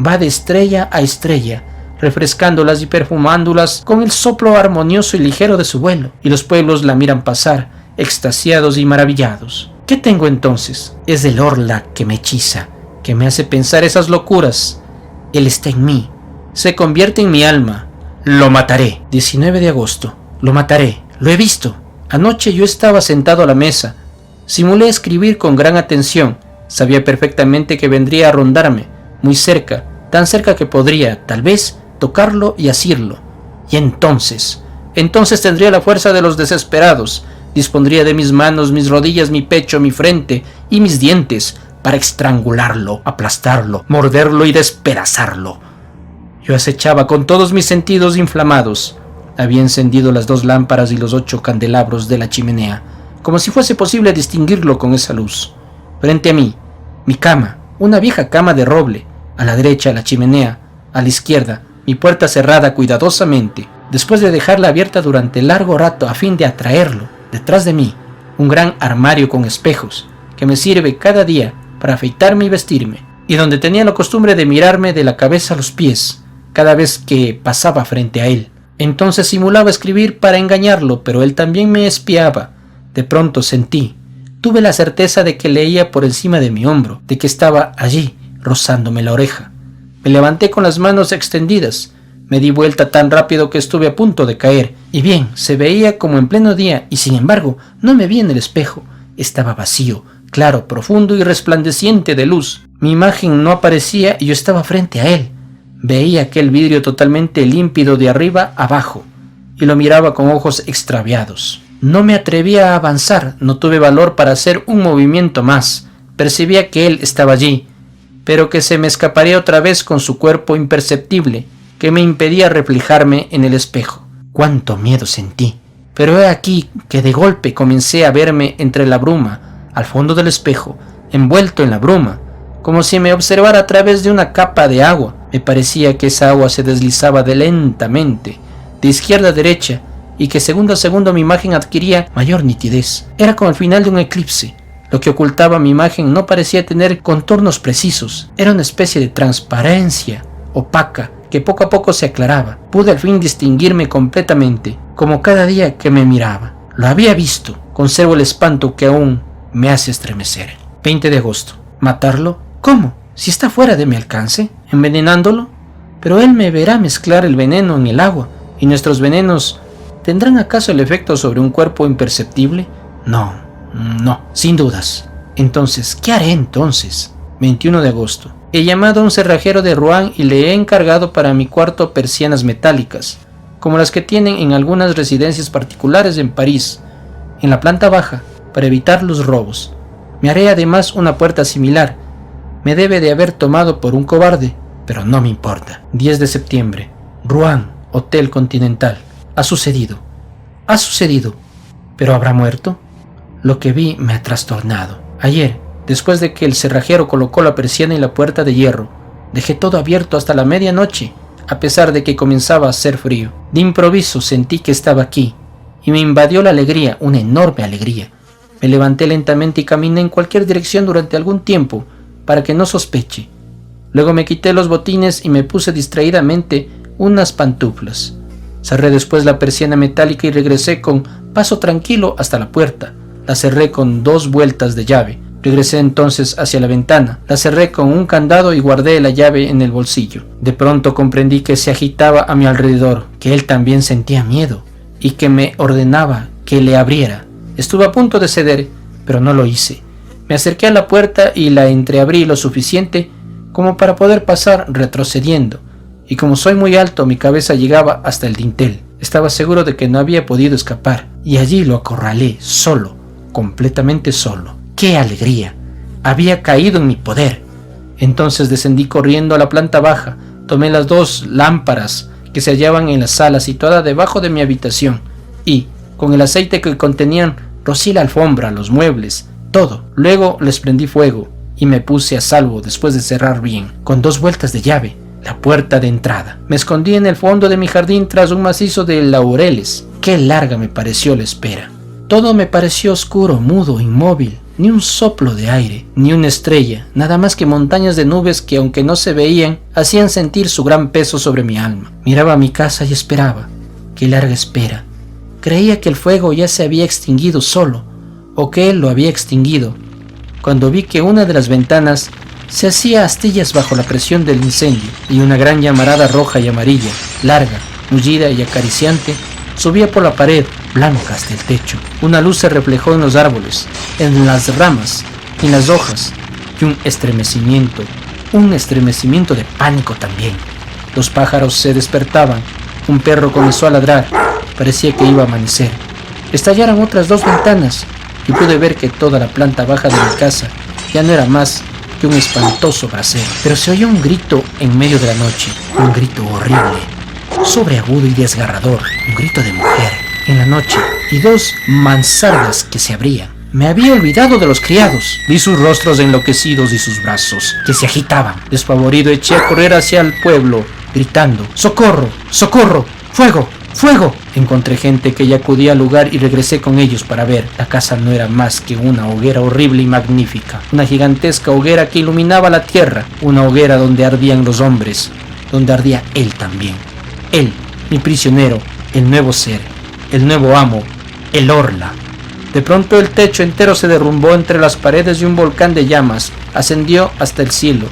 Va de estrella a estrella, refrescándolas y perfumándolas con el soplo armonioso y ligero de su vuelo, y los pueblos la miran pasar, extasiados y maravillados. ¿Qué tengo entonces? Es el orla que me hechiza, que me hace pensar esas locuras. Él está en mí, se convierte en mi alma. Lo mataré. 19 de agosto. Lo mataré. Lo he visto. Anoche yo estaba sentado a la mesa. Simulé escribir con gran atención. Sabía perfectamente que vendría a rondarme, muy cerca, tan cerca que podría, tal vez, tocarlo y asirlo. Y entonces tendría la fuerza de los desesperados, dispondría de mis manos, mis rodillas, mi pecho, mi frente y mis dientes para estrangularlo, aplastarlo, morderlo y despedazarlo. Yo acechaba con todos mis sentidos inflamados. Había encendido las 2 lámparas y los 8 candelabros de la chimenea, como si fuese posible distinguirlo con esa luz. Frente a mí, mi cama, una vieja cama de roble, a la derecha la chimenea, a la izquierda mi puerta cerrada cuidadosamente, después de dejarla abierta durante largo rato a fin de atraerlo. Detrás de mí, un gran armario con espejos, que me sirve cada día para afeitarme y vestirme, y donde tenía la costumbre de mirarme de la cabeza a los pies, cada vez que pasaba frente a él. Entonces simulaba escribir para engañarlo, pero él también me espiaba. De pronto tuve la certeza de que leía por encima de mi hombro, de que estaba allí, rozándome la oreja. Me levanté con las manos extendidas, me di vuelta tan rápido que estuve a punto de caer, y bien, se veía como en pleno día, y sin embargo, no me vi en el espejo. Estaba vacío, claro, profundo y resplandeciente de luz. Mi imagen no aparecía y yo estaba frente a él. Veía aquel vidrio totalmente límpido de arriba abajo, y lo miraba con ojos extraviados. No me atrevía a avanzar, no tuve valor para hacer un movimiento más. Percibía que él estaba allí, pero que se me escaparía otra vez con su cuerpo imperceptible, que me impedía reflejarme en el espejo. Cuánto miedo sentí, pero he aquí que de golpe comencé a verme entre la bruma, al fondo del espejo, envuelto en la bruma, como si me observara a través de una capa de agua. Me parecía que esa agua se deslizaba lentamente, de izquierda a derecha, y que segundo a segundo mi imagen adquiría mayor nitidez. Era como el final de un eclipse. Lo que ocultaba mi imagen no parecía tener contornos precisos. Era una especie de transparencia opaca que poco a poco se aclaraba. Pude al fin distinguirme completamente, como cada día que me miraba. Lo había visto. Conservo el espanto que aún me hace estremecer. 20 de agosto. ¿Matarlo? ¿Cómo? Si está fuera de mi alcance. ¿Envenenándolo? Pero él me verá mezclar el veneno en el agua. ¿Y nuestros venenos tendrán acaso el efecto sobre un cuerpo imperceptible? No, sin dudas. Entonces, ¿qué haré entonces? 21 de agosto. He llamado a un cerrajero de Rouen y le he encargado para mi cuarto persianas metálicas, como las que tienen en algunas residencias particulares en París, en la planta baja, para evitar los robos. Me haré además una puerta similar. Me debe de haber tomado por un cobarde, pero no me importa. 10 de septiembre. Rouen, Hotel Continental. Ha sucedido, pero ¿habrá muerto? Lo que vi me ha trastornado. Ayer, después de que el cerrajero colocó la persiana y la puerta de hierro, dejé todo abierto hasta la medianoche, a pesar de que comenzaba a hacer frío. De improviso sentí que estaba aquí, y me invadió la alegría, una enorme alegría. Me levanté lentamente y caminé en cualquier dirección durante algún tiempo, para que no sospeche. Luego me quité los botines y me puse distraídamente unas pantuflas. Cerré después la persiana metálica y regresé con paso tranquilo hasta la puerta. La cerré con 2 vueltas de llave. Regresé entonces hacia la ventana, la cerré con un candado y guardé la llave en el bolsillo. De pronto comprendí que se agitaba a mi alrededor, que él también sentía miedo y que me ordenaba que le abriera. Estuve a punto de ceder, pero no lo hice. Me acerqué a la puerta y la entreabrí lo suficiente como para poder pasar retrocediendo, y como soy muy alto, mi cabeza llegaba hasta el dintel. Estaba seguro de que no había podido escapar, y allí lo acorralé, solo, completamente solo. ¡Qué alegría! Había caído en mi poder. Entonces descendí corriendo a la planta baja, tomé las 2 lámparas que se hallaban en la sala situada debajo de mi habitación, y, con el aceite que contenían, rocié la alfombra, los muebles, todo. Luego les prendí fuego, y me puse a salvo después de cerrar bien, con 2 vueltas de llave, la puerta de entrada. Me escondí en el fondo de mi jardín tras un macizo de laureles. Qué larga me pareció la espera. Todo me pareció oscuro, mudo, inmóvil. Ni un soplo de aire, ni una estrella, nada más que montañas de nubes que, aunque no se veían, hacían sentir su gran peso sobre mi alma. Miraba mi casa y esperaba. Qué larga espera. Creía que el fuego ya se había extinguido solo, o que él lo había extinguido, cuando vi que una de las ventanas se hacía astillas bajo la presión del incendio, y una gran llamarada roja y amarilla, larga, mullida y acariciante, subía por la pared, blanca hasta el techo. Una luz se reflejó en los árboles, en las ramas, en las hojas, y un estremecimiento de pánico también. Los pájaros se despertaban, un perro comenzó a ladrar, parecía que iba a amanecer. Estallaron otras 2 ventanas, y pude ver que toda la planta baja de mi casa ya no era más que un espantoso brasero. Pero se oyó un grito en medio de la noche, un grito horrible, sobreagudo y desgarrador, un grito de mujer en la noche, y 2 mansardas que se abrían. Me había olvidado de los criados. Vi sus rostros enloquecidos y sus brazos que se agitaban. Despavorido eché a correr hacia el pueblo, gritando: ¡Socorro! ¡Socorro! ¡Fuego! ¡Fuego! Encontré gente que ya acudía al lugar y regresé con ellos para ver. La casa no era más que una hoguera horrible y magnífica, una gigantesca hoguera que iluminaba la tierra, una hoguera donde ardían los hombres, donde ardía él también. Él, mi prisionero, el nuevo ser, el nuevo amo, el Orla. De pronto el techo entero se derrumbó entre las paredes y un volcán de llamas ascendió hasta el cielo.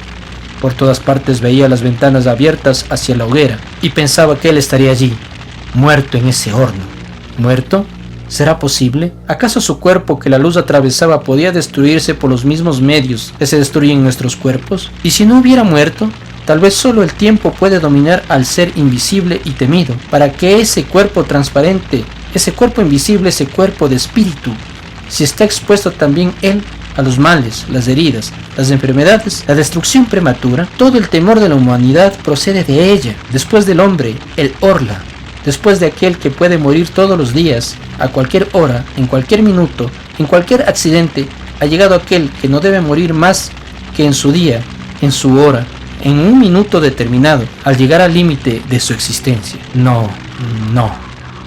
Por todas partes veía las ventanas abiertas hacia la hoguera y pensaba que él estaría allí, muerto en ese horno. ¿Muerto? ¿Será posible? ¿Acaso su cuerpo que la luz atravesaba podía destruirse por los mismos medios que se destruyen nuestros cuerpos? ¿Y si no hubiera muerto? Tal vez solo el tiempo puede dominar al ser invisible y temido, para que ese cuerpo transparente, ese cuerpo invisible, ese cuerpo de espíritu, si está expuesto también él a los males, las heridas, las enfermedades, la destrucción prematura, todo el temor de la humanidad procede de ella. Después del hombre, el Orla. Después de aquel que puede morir todos los días, a cualquier hora, en cualquier minuto, en cualquier accidente, ha llegado aquel que no debe morir más que en su día, en su hora, en un minuto determinado, al llegar al límite de su existencia. No,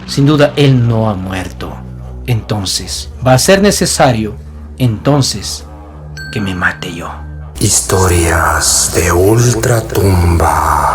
sin duda él no ha muerto. Entonces, va a ser necesario, entonces, que me mate yo. Historias de Ultratumba.